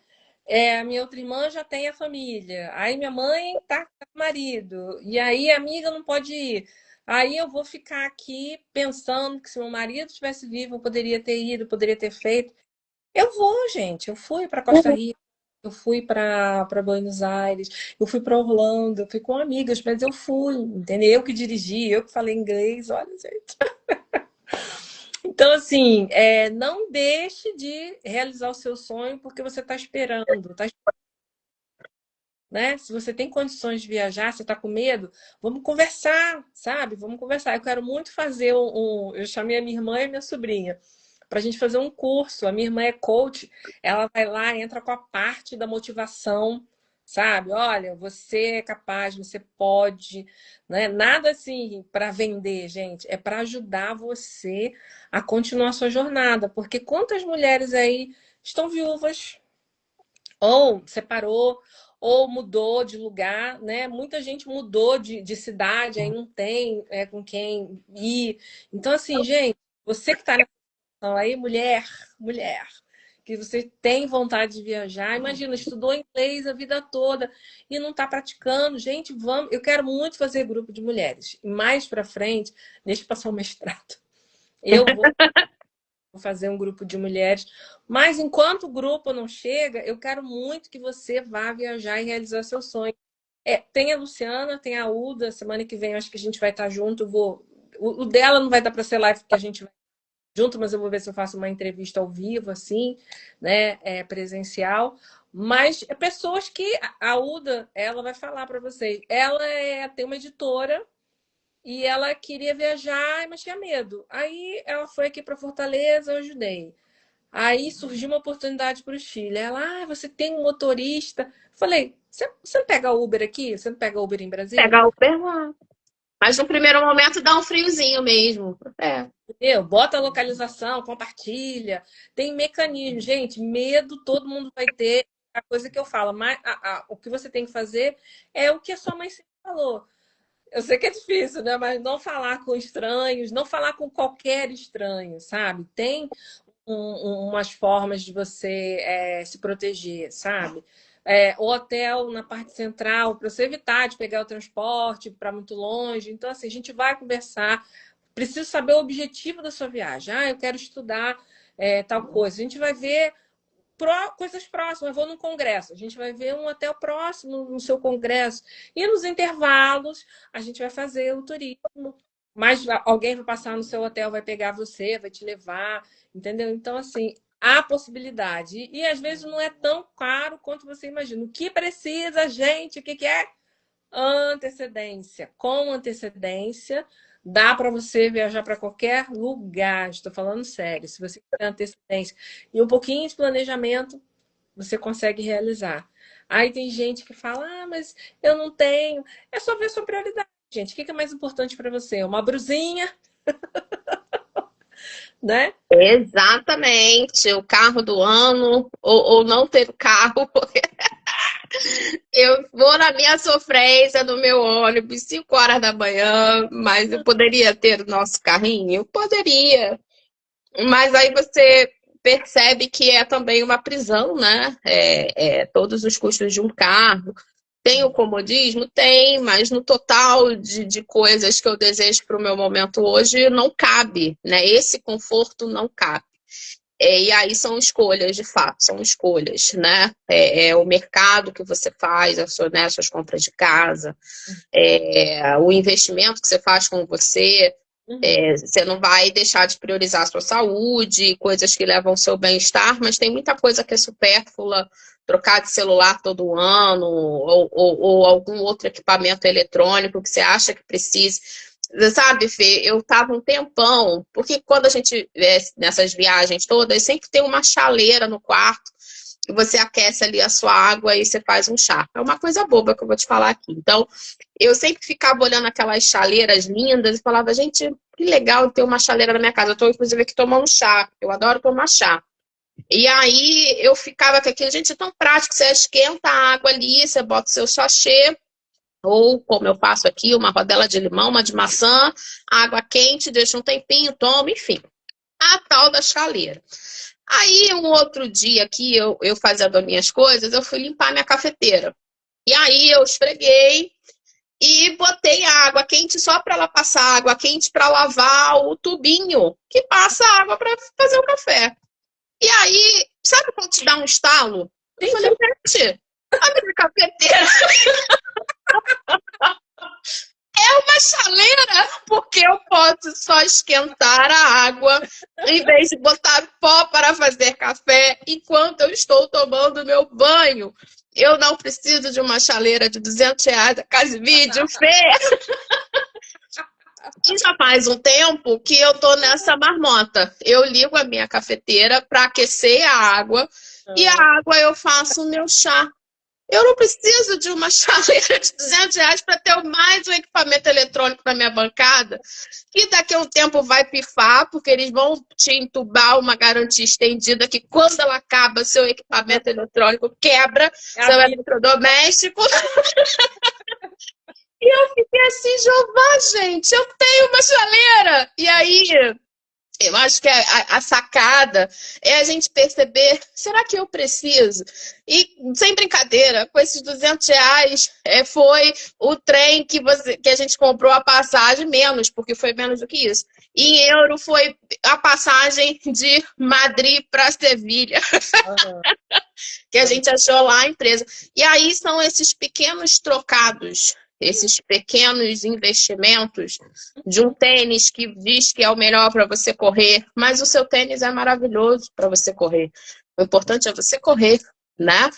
A minha outra irmã já tem a família. Aí minha mãe tá com o marido. E aí a amiga não pode ir. Aí eu vou ficar aqui pensando que se meu marido estivesse vivo, eu poderia ter ido, poderia ter feito. Eu vou, gente. Eu fui para Costa Rica, eu fui para Buenos Aires, eu fui para Orlando, eu fui com amigas, mas eu fui, entendeu? Eu que dirigi, eu que falei inglês, olha, gente. Então, assim, não deixe de realizar o seu sonho porque você está esperando, tá, né? Se você tem condições de viajar, você está com medo, vamos conversar, sabe? Vamos conversar. Eu quero muito fazer eu chamei a minha irmã e a minha sobrinha para a gente fazer um curso. A minha irmã é coach, ela vai lá, entra com a parte da motivação, sabe? Olha, você é capaz, você pode, né? Nada assim para vender, gente, é para ajudar você a continuar a sua jornada, porque quantas mulheres aí estão viúvas ou separou, ou mudou de lugar, né? Muita gente mudou de cidade, aí não tem com quem ir. Então, assim, gente, você que está nessa situação aí, mulher, que você tem vontade de viajar, imagina, estudou inglês a vida toda e não está praticando. Gente, vamos, eu quero muito fazer grupo de mulheres. E mais para frente, deixa eu passar o mestrado. Eu vou fazer um grupo de mulheres. Mas enquanto o grupo não chega, eu quero muito que você vá viajar e realizar seu sonho. Tem a Luciana, tem a Uda, semana que vem eu acho que a gente vai estar junto. O dela não vai dar para ser live porque a gente vai junto, mas eu vou ver se eu faço uma entrevista ao vivo, assim, né? Presencial. Mas é pessoas que a Uda, ela vai falar para vocês. Ela tem uma editora e ela queria viajar, mas tinha medo. Aí ela foi aqui para Fortaleza, eu ajudei. Aí surgiu uma oportunidade para os filhos. Ela, você tem um motorista? Falei, você não pega Uber aqui? Você não pega Uber em Brasília? Pegar o lá. Mas no primeiro momento dá um friozinho mesmo. Entendeu? Bota a localização, compartilha. Tem mecanismo. Gente, medo todo mundo vai ter. A coisa que eu falo, mas o que você tem que fazer é o que a sua mãe sempre falou. Eu sei que é difícil, né? Mas não falar com estranhos, não falar com qualquer estranho, sabe? Tem umas formas de você se proteger, sabe? O hotel na parte central, para você evitar de pegar o transporte para muito longe. Então, assim, a gente vai conversar. Preciso saber o objetivo da sua viagem. Ah, eu quero estudar tal coisa. A gente vai ver coisas próximas. Eu vou num congresso, a gente vai ver um hotel próximo no seu congresso. E nos intervalos, a gente vai fazer o turismo. Mas alguém vai passar no seu hotel, vai pegar você, vai te levar, entendeu? Então, assim, há possibilidade. E às vezes não é tão caro quanto você imagina. O que precisa, gente? O que é? Antecedência. Com antecedência, dá para você viajar para qualquer lugar. Estou falando sério. Se você tiver antecedência e um pouquinho de planejamento, você consegue realizar. Aí tem gente que fala: ah, mas eu não tenho. É só ver sua prioridade, gente. O que é mais importante para você? Uma brusinha, né? Exatamente, o carro do ano, ou não ter o carro, porque eu vou na minha sofrência, no meu ônibus, 5 horas da manhã, mas eu poderia ter o nosso carrinho? Eu poderia. Mas aí você percebe que é também uma prisão, né? Todos os custos de um carro. Tem o comodismo? Tem, mas no total de coisas que eu desejo para o meu momento hoje, não cabe, né? Esse conforto não cabe. E aí são escolhas, de fato, são escolhas, né? O mercado que você faz, né, as suas compras de casa, o investimento que você faz com você. Você não vai deixar de priorizar a sua saúde, coisas que levam ao seu bem-estar, mas tem muita coisa que é supérflua, trocar de celular todo ano, ou algum outro equipamento eletrônico que você acha que precise. Sabe, Fê, eu tava um tempão, porque quando a gente, nessas viagens todas, sempre tem uma chaleira no quarto, que você aquece ali a sua água e você faz um chá. É uma coisa boba que eu vou te falar aqui. Então, eu sempre ficava olhando aquelas chaleiras lindas e falava, gente, que legal ter uma chaleira na minha casa. Eu tô, inclusive, aqui tomando chá. Eu adoro tomar chá. E aí, eu ficava com aquilo, gente, é tão prático. Você esquenta a água ali, você bota o seu sachê, ou, como eu faço aqui, uma rodela de limão, uma de maçã, água quente, deixa um tempinho, toma, enfim. A tal da chaleira. Aí, um outro dia que eu fazendo as minhas coisas, eu fui limpar minha cafeteira. E aí, eu esfreguei e botei a água quente só para ela passar água quente para lavar o tubinho que passa água para fazer o café. E aí, sabe quando te dá um estalo? Eu falei, gente, a minha cafeteira é uma chaleira, porque eu posso só esquentar a água em vez de botar pó para fazer café enquanto eu estou tomando meu banho. Eu não preciso de uma chaleira de R$ 200 a casa vídeo, Fê. E já faz um tempo que eu tô nessa marmota. Eu ligo a minha cafeteira para aquecer a água e a água eu faço o meu chá. Eu não preciso de uma chaleira de R$ 200 para ter mais um equipamento eletrônico na minha bancada, que daqui a um tempo vai pifar, porque eles vão te entubar uma garantia estendida que quando ela acaba, seu equipamento eletrônico quebra, seu eletrodoméstico. E eu fiquei assim, Jeová, gente, eu tenho uma chaleira. E aí, eu acho que a sacada é a gente perceber, será que eu preciso? E, sem brincadeira, com esses R$ 200 foi o trem que a gente comprou a passagem, menos, porque foi menos do que isso. E em euro foi a passagem de Madrid para Sevilha, que a gente achou lá a empresa. E aí são esses pequenos trocados, esses pequenos investimentos de um tênis que diz que é o melhor para você correr, mas o seu tênis é maravilhoso para você correr. O importante é você correr, né?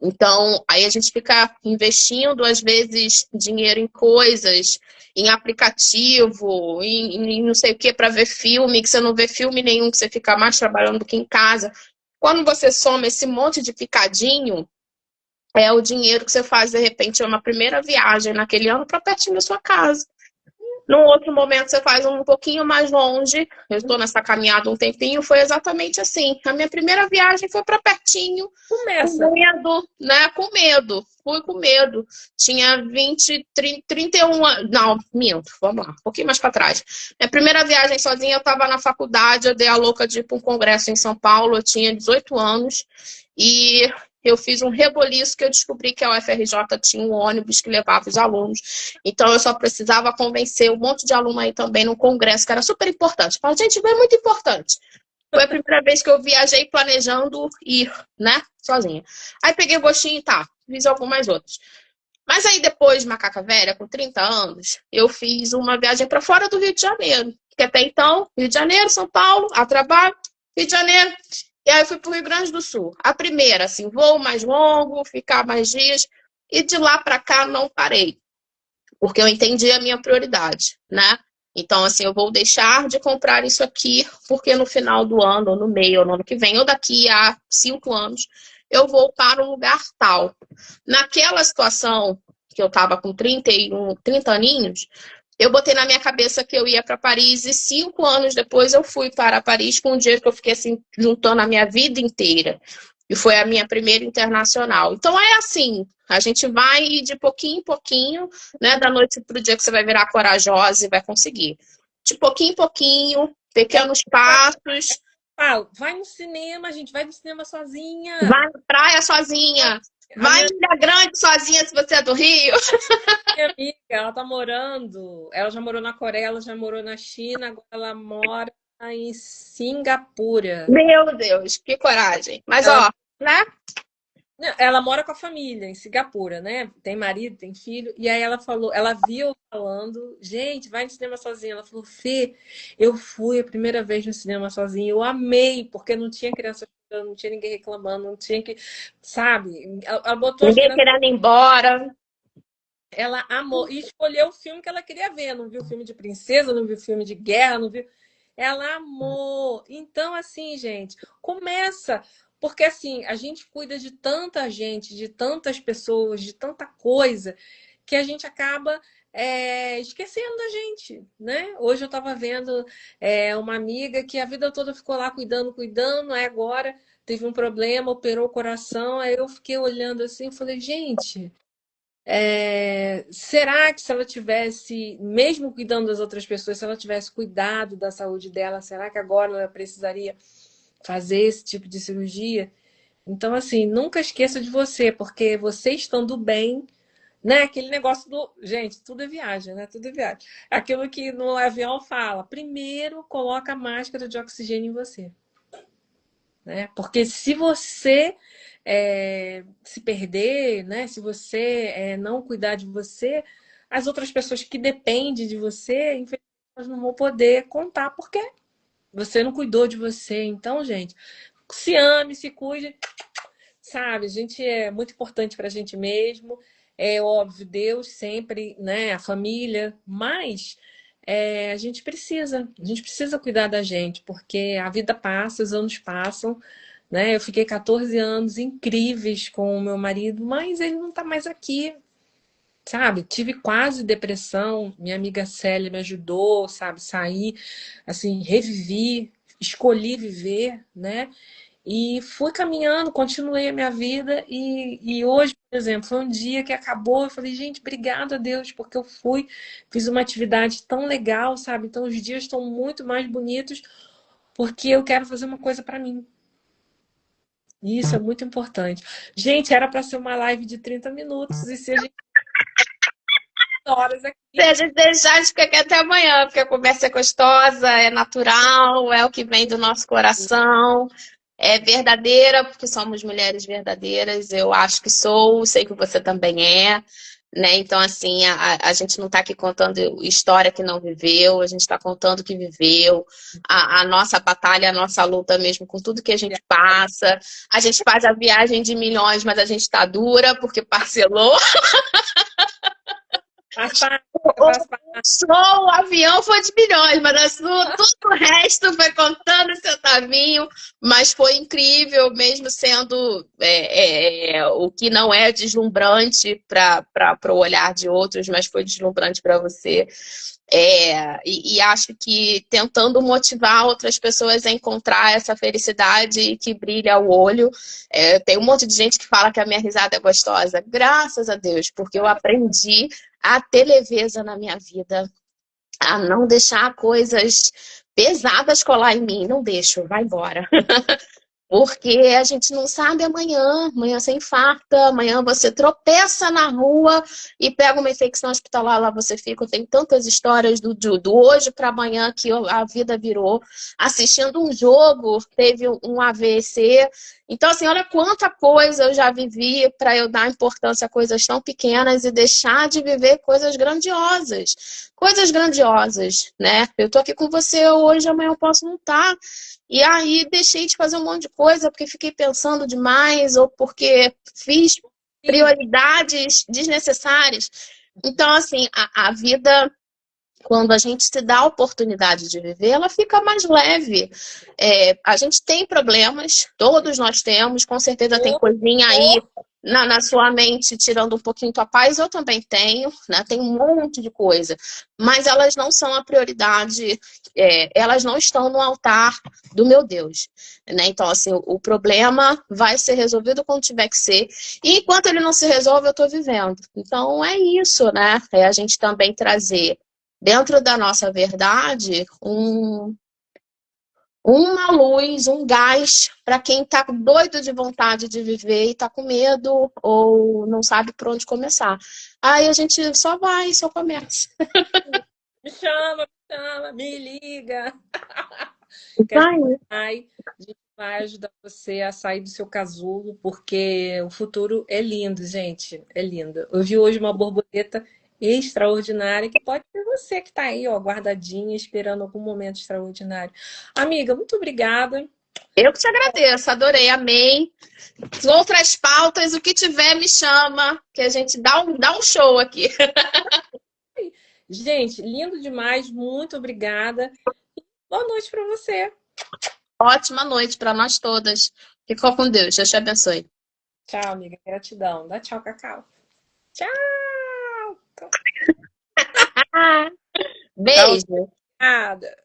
Então, aí a gente fica investindo, às vezes, dinheiro em coisas, em aplicativo, em não sei o que, para ver filme, que você não vê filme nenhum, que você fica mais trabalhando do que em casa. Quando você soma esse monte de picadinho, é o dinheiro que você faz, de repente, é uma primeira viagem naquele ano para pertinho da sua casa. Num outro momento você faz um pouquinho mais longe. Eu estou nessa caminhada um tempinho, foi exatamente assim. A minha primeira viagem foi para pertinho, com Começa. medo, né? Com medo. Fui com medo. Tinha 20, 30, 31 anos. Não, minto, vamos lá, um pouquinho mais para trás. Minha primeira viagem sozinha, eu estava na faculdade, eu dei a louca de ir para um congresso em São Paulo, eu tinha 18 anos. E eu fiz um reboliço que eu descobri que a UFRJ tinha um ônibus que levava os alunos. Então eu só precisava convencer um monte de aluno aí também no congresso, que era super importante. Fala, gente, é muito importante. Foi a primeira vez que eu viajei planejando ir, né? Sozinha. Aí peguei o gostinho e tá, fiz algumas outras. Mas aí depois, macaca velha, com 30 anos, eu fiz uma viagem para fora do Rio de Janeiro. Que até então, Rio de Janeiro, São Paulo, a trabalho, Rio de Janeiro. E aí eu fui para o Rio Grande do Sul. A primeira, assim, voo mais longo, ficar mais dias. E de lá para cá não parei. Porque eu entendi a minha prioridade, né? Então, assim, eu vou deixar de comprar isso aqui, porque no final do ano, ou no meio, ou no ano que vem, ou daqui a 5 anos, eu vou para um lugar tal. Naquela situação que eu estava com 30 aninhos, eu botei na minha cabeça que eu ia para Paris e 5 anos depois eu fui para Paris com um dinheiro que eu fiquei assim, juntando a minha vida inteira. E foi a minha primeira internacional. Então é assim, a gente vai de pouquinho em pouquinho, né? Da noite para o dia que você vai virar corajosa e vai conseguir. De pouquinho em pouquinho, pequenos passos. Falo, vai no cinema, gente, vai no cinema sozinha. Vai na praia sozinha. A Vai minha, em Ilha Grande sozinha se você é do Rio. minha amiga, ela tá morando, ela já morou na Coreia, ela já morou na China, agora ela mora em Singapura. Meu Deus, que coragem. Mas, Ela ó, né? Não, ela mora com a família em Singapura, né? Tem marido, tem filho. E aí ela falou, ela viu eu falando, gente, vai no cinema sozinha. Ela falou, Fê, eu fui a primeira vez no cinema sozinha, eu amei, porque não tinha criança chorando, não tinha ninguém reclamando, não tinha que, sabe? Ela botou as Ninguém crianças, querendo ir embora. ela amou e escolheu o filme que ela queria ver. Não viu filme de princesa, não viu filme de guerra, não viu. Ela amou. Então, assim, gente, começa. Porque, assim, a gente cuida de tanta gente, de tantas pessoas, de tanta coisa, que a gente acaba esquecendo da gente, né? Hoje eu estava vendo uma amiga que a vida toda ficou lá cuidando, cuidando, aí agora teve um problema, operou o coração, aí eu fiquei olhando assim e falei, gente. Será que se ela tivesse, mesmo cuidando das outras pessoas, se ela tivesse cuidado da saúde dela, será que agora ela precisaria fazer esse tipo de cirurgia? Então, assim, nunca esqueça de você, porque você estando bem, né? Aquele negócio do. Gente, tudo é viagem, né? Tudo é viagem. Aquilo que no avião fala: primeiro coloca a máscara de oxigênio em você, né? Porque se você se perder, né? Se você não cuidar de você, as outras pessoas que dependem de você, infelizmente, elas não vão poder contar porque você não cuidou de você. Então, gente, se ame, se cuide, sabe? A gente é muito importante para a gente mesmo. É óbvio, Deus sempre, né? A família, mas a gente precisa cuidar da gente, porque a vida passa, os anos passam, né? Eu fiquei 14 anos incríveis com o meu marido, mas ele não está mais aqui, sabe? Tive quase depressão, minha amiga Célia me ajudou, sabe? Saí, assim, revivi, escolhi viver, né? E fui caminhando, continuei a minha vida e hoje, por exemplo, foi um dia que acabou, eu falei, gente, obrigado a Deus, porque eu fui, fiz uma atividade tão legal, sabe? Então os dias estão muito mais bonitos porque eu quero fazer uma coisa para mim. E isso é muito importante. Gente, era para ser uma live de 30 minutos e se a gente horas Se a aqui. gente deixar, a gente fica aqui até amanhã, porque a conversa é gostosa, é natural, é o que vem do nosso coração, é verdadeira, porque somos mulheres verdadeiras. Eu acho que sou, sei que você também é, né? Então, assim, a gente não está aqui contando história que não viveu, a gente está contando o que viveu, a nossa batalha, a nossa luta mesmo, com tudo que a gente passa. A gente faz a viagem de milhões, mas a gente está dura porque parcelou. O show, o avião foi de milhões, mas tudo o resto foi contando centavinho, mas foi incrível, mesmo sendo o que não é deslumbrante para o olhar de outros, mas foi deslumbrante para você. E acho que tentando motivar outras pessoas a encontrar essa felicidade que brilha o olho. Tem um monte de gente que fala que a minha risada é gostosa. Graças a Deus, porque eu aprendi a ter leveza na minha vida, a não deixar coisas pesadas colar em mim. Não deixo, vai embora. Porque a gente não sabe amanhã você infarta, amanhã você tropeça na rua e pega uma infecção hospitalar, lá você fica. Tem tantas histórias do hoje para amanhã que a vida virou. Assistindo um jogo, teve um AVC. Então, assim, olha quanta coisa eu já vivi para eu dar importância a coisas tão pequenas e deixar de viver coisas grandiosas. Coisas grandiosas, né? Eu tô aqui com você hoje, amanhã eu posso não estar. E aí deixei de fazer um monte de coisa porque fiquei pensando demais ou porque fiz prioridades desnecessárias. Então, assim, a vida, quando a gente se dá a oportunidade de viver, ela fica mais leve. A gente tem problemas, todos nós temos, com certeza tem coisinha aí na sua mente tirando um pouquinho tua paz, eu também tenho, né? Tem um monte de coisa, mas elas não são a prioridade, elas não estão no altar do meu Deus, né? Então, assim, o problema vai ser resolvido quando tiver que ser, e enquanto ele não se resolve, eu tô vivendo. Então, é isso, né? É a gente também trazer dentro da nossa verdade uma luz, um gás para quem está doido de vontade de viver e está com medo ou não sabe por onde começar. Aí a gente só vai, só começa. Me chama, me liga. Vai. A gente vai ajudar você a sair do seu casulo, porque o futuro é lindo, gente. É lindo. Eu vi hoje uma borboleta extraordinária, que pode ser você que está aí, ó, guardadinha, esperando algum momento extraordinário. Amiga, muito obrigada. Eu que te agradeço, adorei, amei. Outras pautas, o que tiver, me chama, que a gente dá um show aqui. Gente, lindo demais, muito obrigada. Boa noite para você. Ótima noite para nós todas. Ficou com Deus, Deus te abençoe. Tchau, amiga. Gratidão. Dá tchau, Cacau. Tchau. Beijo. Obrigada.